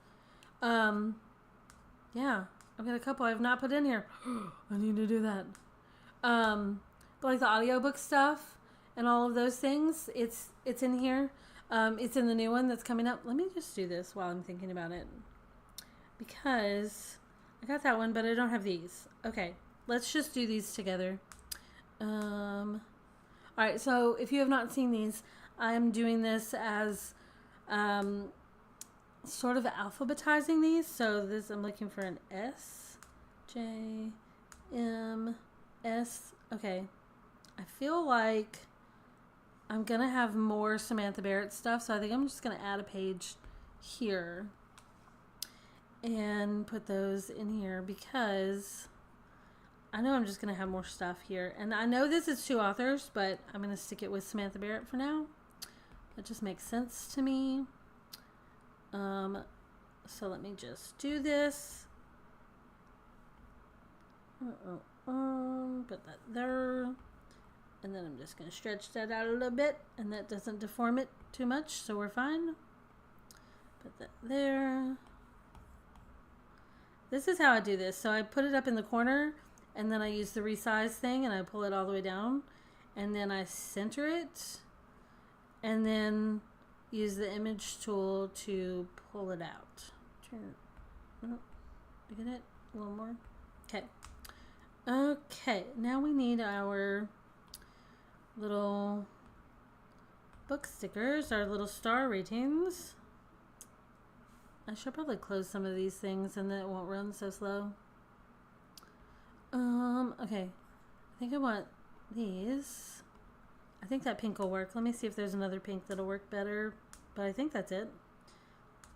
Yeah, I've got a couple I have not put in here. I need to do that. But like the audiobook stuff and all of those things, it's in here. It's in the new one that's coming up. Let me just do this while I'm thinking about it, because I got that one, but I don't have these. Okay, let's just do these together. All right, so if you have not seen these, I'm doing this as sort of alphabetizing these. So this, I'm looking for an S, J, M, S. Okay, I feel like I'm gonna have more Samantha Barrett stuff, so I think I'm just gonna add a page here and put those in here, because I know I'm just gonna have more stuff here. And I know this is 2 authors, but I'm gonna stick it with Samantha Barrett for now. That just makes sense to me. So let me just do this. Put that there. And then I'm just going to stretch that out a little bit, and that doesn't deform it too much, so we're fine. Put that there. This is how I do this. So I put it up in the corner, and then I use the resize thing, and I pull it all the way down, and then I center it, and then use the image tool to pull it out. You get it? A little more? Okay. Okay, now we need our little book stickers, our little star ratings. I should probably close some of these things and then it won't run so slow. Okay. I think I want these. I think that pink will work. Let me see if there's another pink that'll work better. But I think that's it.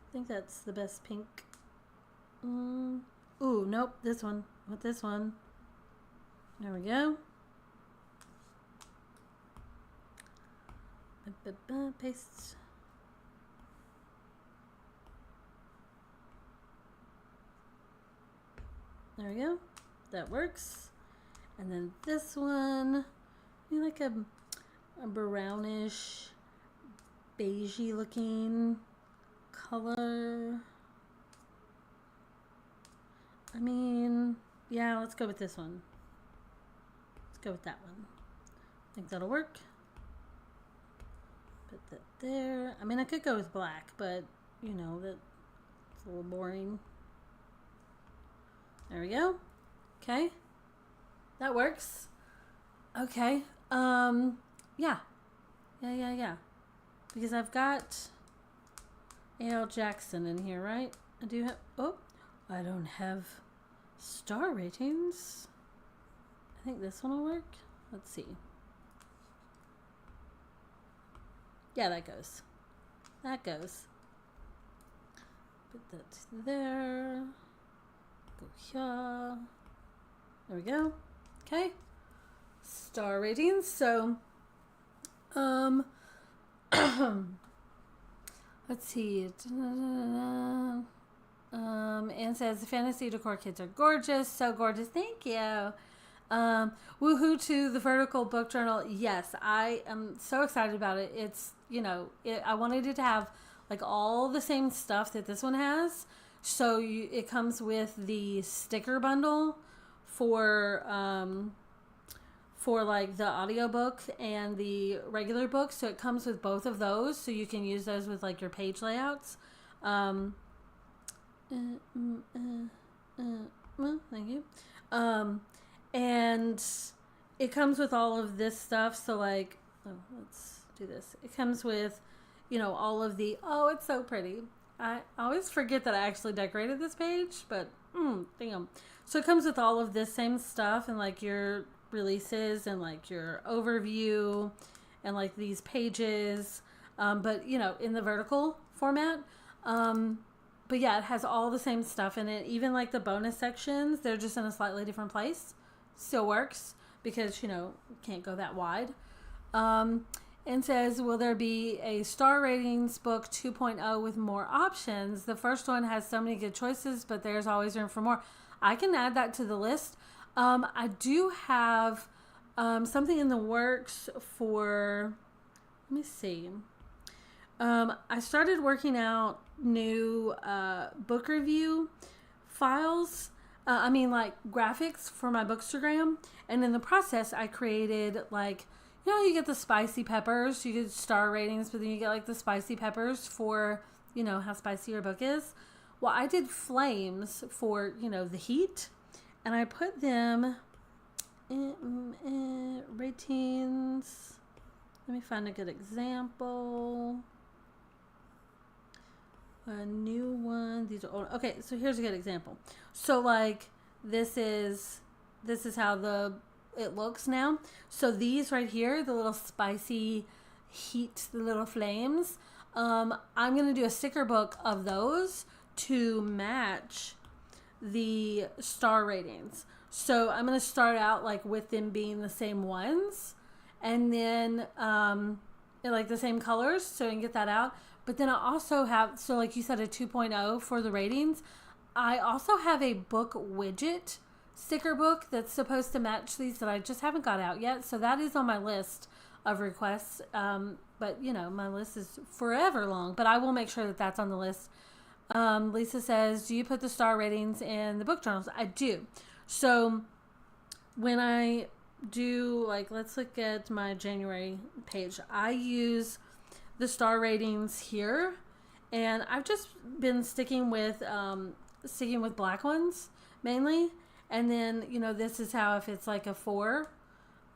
I think that's the best pink. Ooh, nope. This one. I want this one. There we go. Paste. There we go. That works. And then this one, maybe like a brownish, beigey looking color. I mean, yeah, let's go with this one. Let's go with that one. I think that'll work. Put that there. I mean, I could go with black, but, you know, that's a little boring. There we go. Okay. That works. Okay. Yeah. Yeah. Because I've got A.L. Jackson in here, right? I do have... Oh, I don't have star ratings. I think this one will work. Let's see. Yeah, that goes. That goes. Put that there. Go here. There we go. Okay. Star ratings. So, let's see. Anne says the fantasy decor kits are gorgeous. So gorgeous. Thank you. Woohoo to the vertical book journal. Yes, I am so excited about it. It's, you know, I wanted it to have like all the same stuff that this one has. So it comes with the sticker bundle for like the audiobook and the regular book. So it comes with both of those. So you can use those with like your page layouts. Thank you. And it comes with all of this stuff. So like, let's do this. It comes with, all of the, it's so pretty. I always forget that I actually decorated this page, but damn. So it comes with all of this same stuff and like your releases and like your overview and like these pages, but in the vertical format. But yeah, it has all the same stuff in it. Even like the bonus sections, they're just in a slightly different place. Still works because, can't go that wide. And says, will there be a star ratings book 2.0 with more options? The first one has so many good choices, but there's always room for more. I can add that to the list. I do have something in the works for, let me see. I started working out new book review files. Like graphics for my Bookstagram. And in the process, I created like, you get the spicy peppers. You get star ratings, but then you get like the spicy peppers for, how spicy your book is. Well, I did flames for, the heat. And I put them in ratings. Let me find a good example. A new one. These are old. Okay, so here's a good example. So like this is how it looks now. So these right here, the little spicy heat, the little flames. I'm gonna do a sticker book of those to match the star ratings. So I'm gonna start out like with them being the same ones, and then like the same colors, so I can get that out. But then I also have, so like you said, a 2.0 for the ratings. I also have a book widget sticker book that's supposed to match these that I just haven't got out yet. So that is on my list of requests. But my list is forever long, but I will make sure that that's on the list. Lisa says, do you put the star ratings in the book journals? I do. So when I do, like, let's look at my January page. I use the star ratings here, and I've just been sticking with black ones mainly. And then, this is how, if it's like a 4,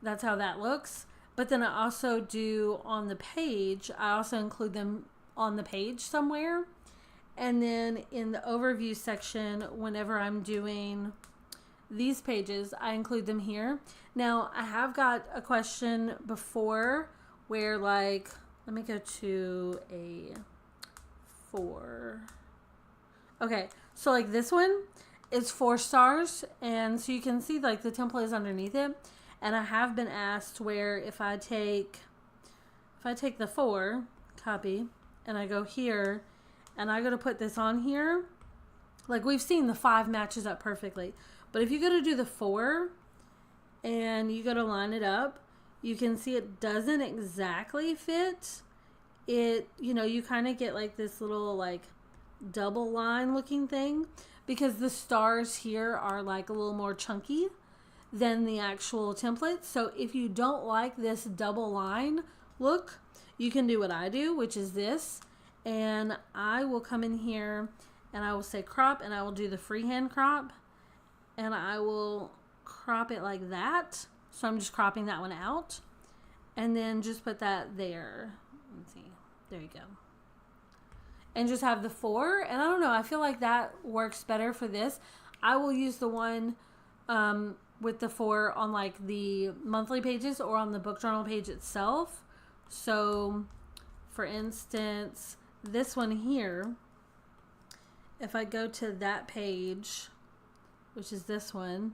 that's how that looks. But then I also do on the page, I also include them on the page somewhere. And then in the overview section, whenever I'm doing these pages, I include them here. Now, I have got a question before where, like, let me go to a 4. Okay, so like this one is 4 stars, and so you can see like the template is underneath it. And I have been asked where if I take the 4 copy and I go here and I go to put this on here, like we've seen the 5 matches up perfectly. But if you go to do the 4 and you go to line it up, you can see it doesn't exactly fit. It, you kind of get like this little like double line looking thing because the stars here are like a little more chunky than the actual template. So if you don't like this double line look, you can do what I do, which is this. And I will come in here and I will say crop, and I will do the freehand crop, and I will crop it like that. So I'm just cropping that one out, and then just put that there. Let's see. There you go. And just have the 4. And I don't know, I feel like that works better for this. I will use the one with the 4 on like the monthly pages or on the book journal page itself. So for instance, this one here, if I go to that page, which is this one,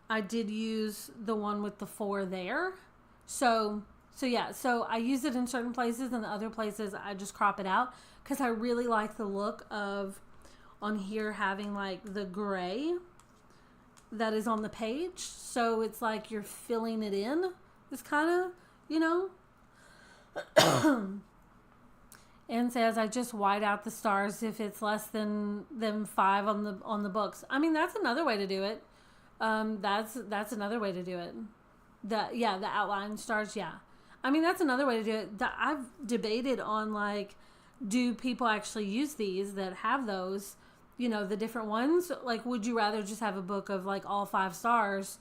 I did use the one with the 4 there. So yeah, so I use it in certain places, and the other places I just crop it out because I really like the look of on here having like the gray that is on the page. So it's like you're filling it in. It's kind of, and says, I just white out the stars if it's less than 5 on the books. I mean, that's another way to do it. That's another way to do it. The outline stars, yeah. I mean, that's another way to do it. I've debated on, like, do people actually use these that have those, the different ones? Like, would you rather just have a book of, like, all 5 stars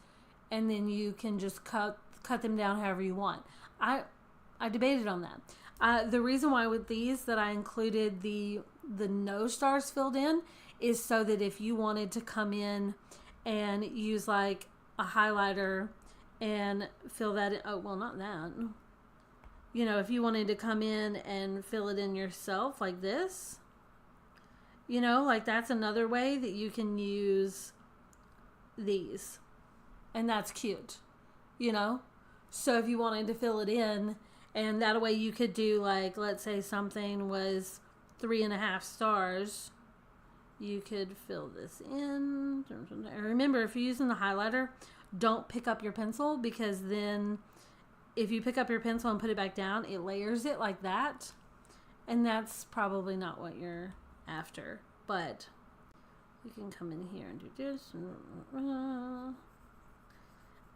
and then you can just cut them down however you want? I debated on that. The reason why with these that I included the no stars filled in is so that if you wanted to come in and use, like, a highlighter and fill that in, oh, well, not that. If you wanted to come in and fill it in yourself like this, like, that's another way that you can use these. And that's cute, So if you wanted to fill it in, and that way you could do, like, let's say something was 3.5 stars, you could fill this in. And remember, if you're using the highlighter, don't pick up your pencil, because then if you pick up your pencil and put it back down, it layers it like that. And that's probably not what you're after. But you can come in here and do this.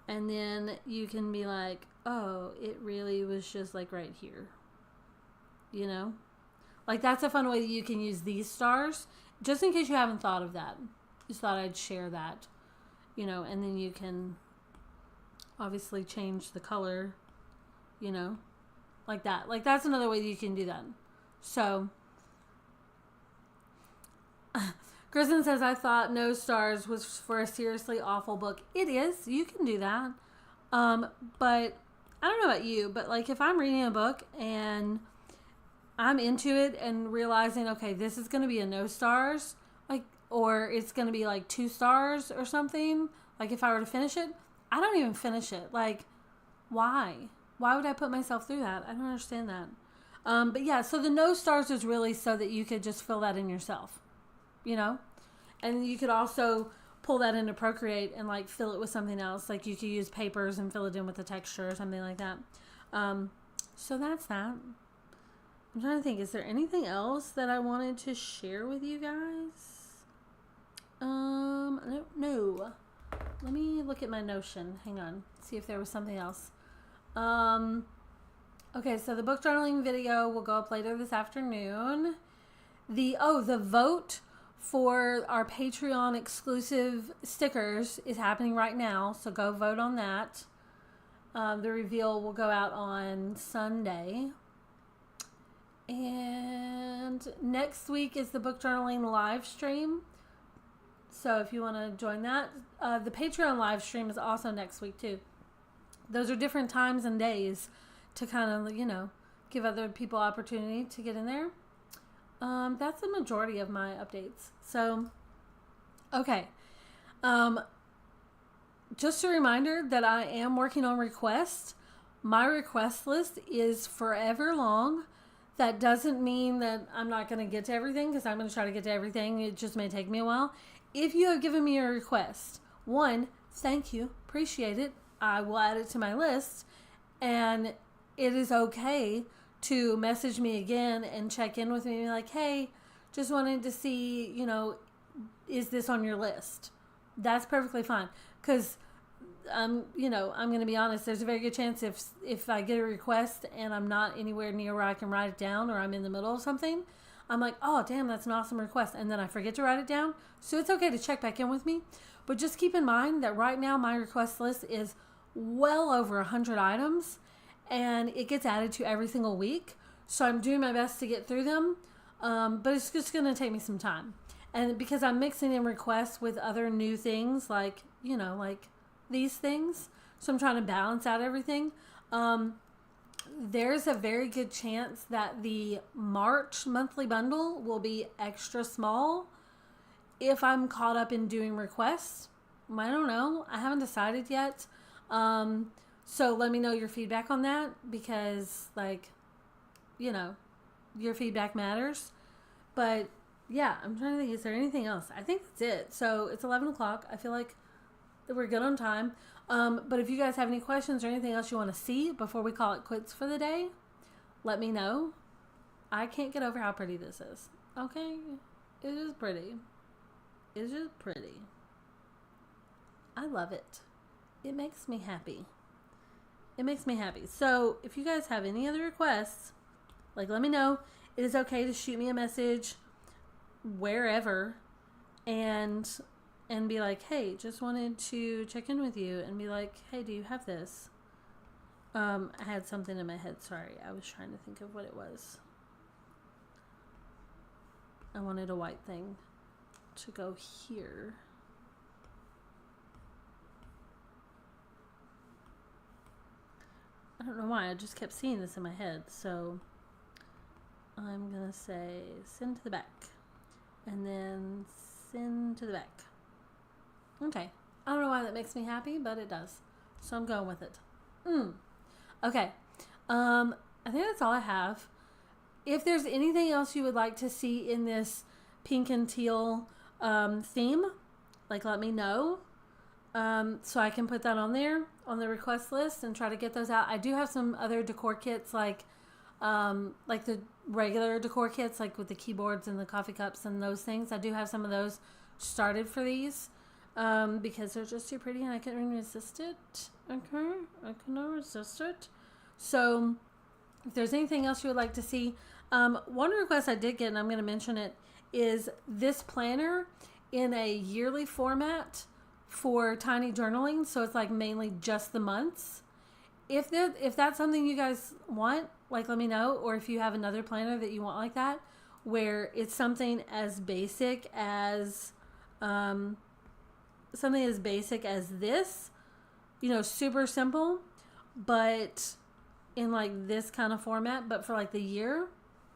And then you can be like, oh, it really was just, like, right here. Like, that's a fun way that you can use these stars. Just in case you haven't thought of that. Just thought I'd share that. And then you can obviously change the color, like that. Like, that's another way that you can do that. So, Kristen says, I thought No Stars was for a seriously awful book. It is. You can do that. But I don't know about you, but, like, if I'm reading a book and I'm into it and realizing, okay, this is going to be a no stars, like, or it's going to be, like, 2 stars or something, like, if I were to finish it, I don't even finish it. Like, why? Why would I put myself through that? I don't understand that. But yeah, so the no stars is really so that you could just fill that in yourself, and you could also pull that into Procreate and, like, fill it with something else. Like, you could use papers and fill it in with a texture or something like that. So that's that. I'm trying to think, is there anything else that I wanted to share with you guys? No. Let me look at my Notion. Hang on. See if there was something else. Okay, so the book journaling video will go up later this afternoon. The vote for our Patreon exclusive stickers is happening right now, so go vote on that. The reveal will go out on Sunday. And next week is the book journaling live stream. So if you want to join that, the Patreon live stream is also next week too. Those are different times and days to kind of, give other people opportunity to get in there. That's the majority of my updates. So, okay. Just a reminder that I am working on requests. My request list is forever long. That doesn't mean that I'm not going to get to everything, because I'm going to try to get to everything. It just may take me a while. If you have given me a request, 1, thank you. Appreciate it. I will add it to my list. And it is okay to message me again and check in with me and be like, hey, just wanted to see, is this on your list? That's perfectly fine. Because, I'm going to be honest, there's a very good chance if I get a request and I'm not anywhere near where I can write it down, or I'm in the middle of something, I'm like, oh, damn, that's an awesome request. And then I forget to write it down. So it's okay to check back in with me. But just keep in mind that right now my request list is well over 100 items. And it gets added to every single week. So I'm doing my best to get through them. But it's just going to take me some time. And because I'm mixing in requests with other new things, like these things. So I'm trying to balance out everything. There's a very good chance that the March monthly bundle will be extra small if I'm caught up in doing requests. I don't know. I haven't decided yet. So let me know your feedback on that, because, your feedback matters. But yeah, I'm trying to think, is there anything else? I think that's it. So it's 11 o'clock. I feel like we're good on time. But if you guys have any questions or anything else you want to see before we call it quits for the day, let me know. I can't get over how pretty this is. Okay? It is pretty. It's just pretty. I love it. It makes me happy. It makes me happy. So if you guys have any other requests, like, let me know. It is okay to shoot me a message wherever and be like, hey, just wanted to check in with you, and be like, hey, do you have this? I had something in my head. Sorry. I was trying to think of what it was. I wanted a white thing to go here. I don't know why. I just kept seeing this in my head. So I'm going to say send to the back. And then send to the back. Okay. I don't know why that makes me happy, but it does. So I'm going with it. Okay. I think that's all I have. If there's anything else you would like to see in this pink and teal theme, like, let me know. So I can put that on there on the request list and try to get those out. I do have some other decor kits, like the regular decor kits, like with the keyboards and the coffee cups and those things. I do have some of those started for these because they're just too pretty and I couldn't resist it. Okay, I cannot resist it. So if there's anything else you would like to see, one request I did get, and I'm going to mention it, is this planner in a yearly format for tiny journaling. So it's like mainly just the months. If that's something you guys want, like, let me know. Or if you have another planner that you want like that, where it's something as basic as this, super simple, but in like this kind of format, but for like the year,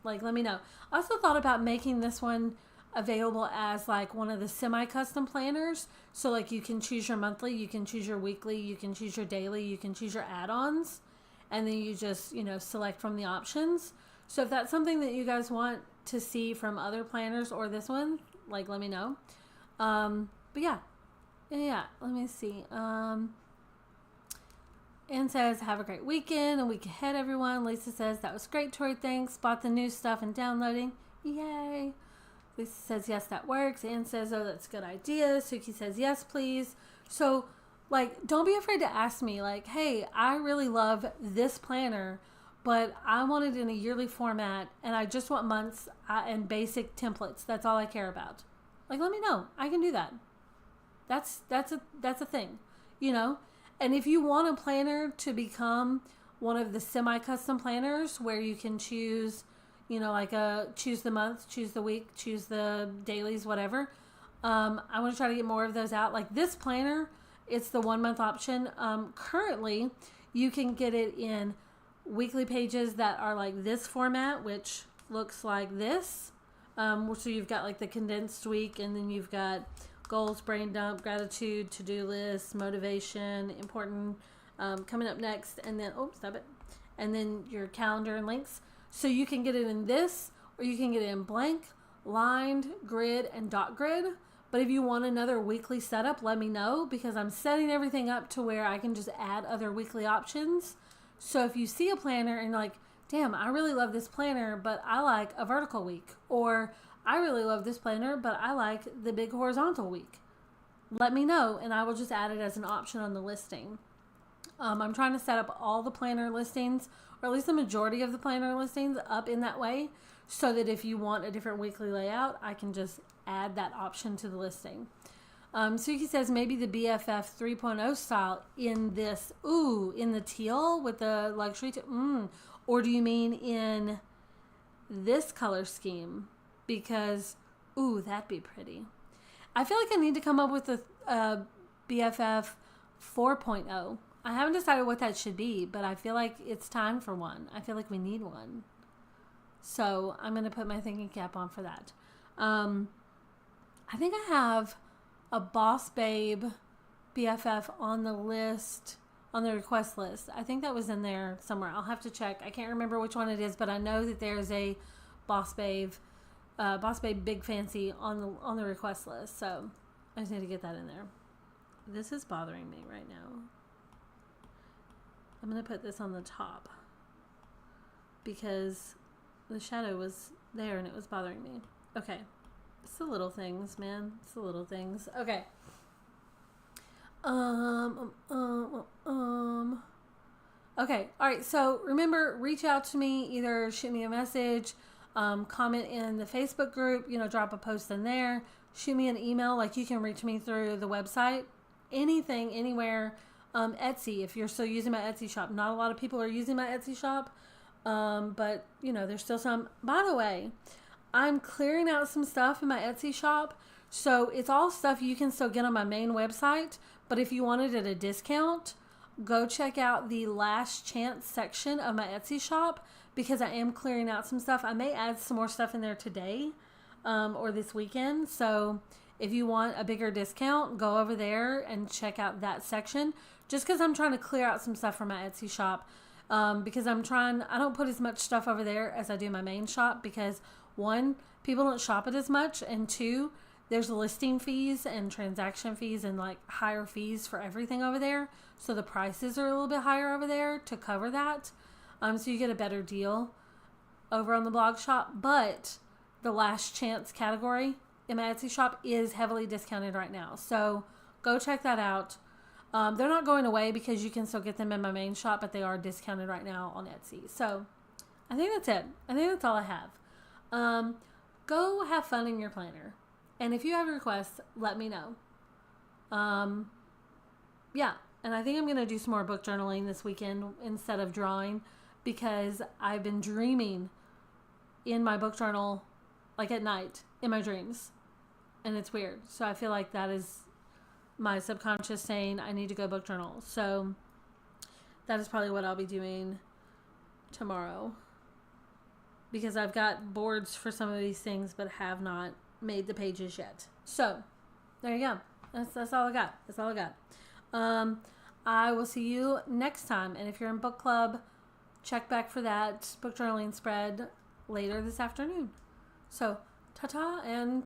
like, let me know. I also thought about making this one available as like one of the semi-custom planners. So like you can choose your monthly, you can choose your weekly, you can choose your daily, you can choose your add-ons, and then you just, select from the options. So if that's something that you guys want to see from other planners or this one, like, let me know. But yeah, let me see. Anne says, have a great weekend, a week ahead, everyone. Lisa says, that was great, Tori, thanks. Bought the new stuff and downloading. Yay. Lisa says, yes, that works. Anne says, oh, that's a good idea. Suki says, yes, please. So, like, don't be afraid to ask me, like, hey, I really love this planner, but I want it in a yearly format, and I just want months and basic templates. That's all I care about. Like, let me know. I can do that. That's a thing, And if you want a planner to become one of the semi-custom planners where you can choose, choose the month, choose the week, choose the dailies, whatever. I want to try to get more of those out. Like this planner, it's the 1 month option. Currently, you can get it in weekly pages that are like this format, which looks like this. So you've got like the condensed week, and then you've got goals, brain dump, gratitude, to-do list, motivation, important, coming up next, and then, and then your calendar and links. So you can get it in this, or you can get it in blank, lined, grid, and dot grid. But if you want another weekly setup, let me know, because I'm setting everything up to where I can just add other weekly options. So if you see a planner and you're like, damn, I really love this planner, but I like a vertical week, or I really love this planner, but I like the big horizontal week, let me know, and I will just add it as an option on the listing. I'm trying to set up all the planner listings, or at least the majority of the planner listings, up in that way, so that if you want a different weekly layout, I can just add that option to the listing. Suki says maybe the BFF 3.0 style in this, in the teal with the luxury, or do you mean in this color scheme? Because, that'd be pretty. I feel like I need to come up with a BFF 4.0. I haven't decided what that should be, but I feel like it's time for one. I feel like we need one. So I'm going to put my thinking cap on for that. I think I have a Boss Babe BFF on the list, on the request list. I think that was in there somewhere. I'll have to check. I can't remember which one it is, but I know that there's a Boss Babe Big Fancy on the request list. So I just need to get that in there. This is bothering me right now. I'm going to put this on the top because the shadow was there and it was bothering me. Okay. It's the little things, man. It's the little things. Okay. Okay. All right. So remember, reach out to me. Either shoot me a message, comment in the Facebook group, drop a post in there, shoot me an email. Like, you can reach me through the website, anything, anywhere. Etsy, if you're still using my Etsy shop. Not a lot of people are using my Etsy shop. But there's still some. By the way, I'm clearing out some stuff in my Etsy shop. So it's all stuff you can still get on my main website. But if you wanted at a discount, go check out the last chance section of my Etsy shop, because I am clearing out some stuff. I may add some more stuff in there today, or this weekend. So if you want a bigger discount, go over there and check out that section. Just because I'm trying to clear out some stuff from my Etsy shop. Because I don't put as much stuff over there as I do my main shop, because one, people don't shop it as much, and two, there's listing fees and transaction fees and like higher fees for everything over there. So the prices are a little bit higher over there to cover that. So you get a better deal over on the blog shop. But the last chance category in my Etsy shop is heavily discounted right now. So go check that out. They're not going away, because you can still get them in my main shop, but they are discounted right now on Etsy. So I think that's it. I think that's all I have. Go have fun in your planner. And if you have requests, let me know. Yeah. And I think I'm going to do some more book journaling this weekend instead of drawing, because I've been dreaming in my book journal, like at night, in my dreams. And it's weird. So I feel like that is my subconscious saying I need to go book journal. So that is probably what I'll be doing tomorrow, because I've got boards for some of these things but have not made the pages yet. So there you go. That's all I got. That's all I got. I will see you next time. And if you're in book club, check back for that book journaling spread later this afternoon. So ta-ta, and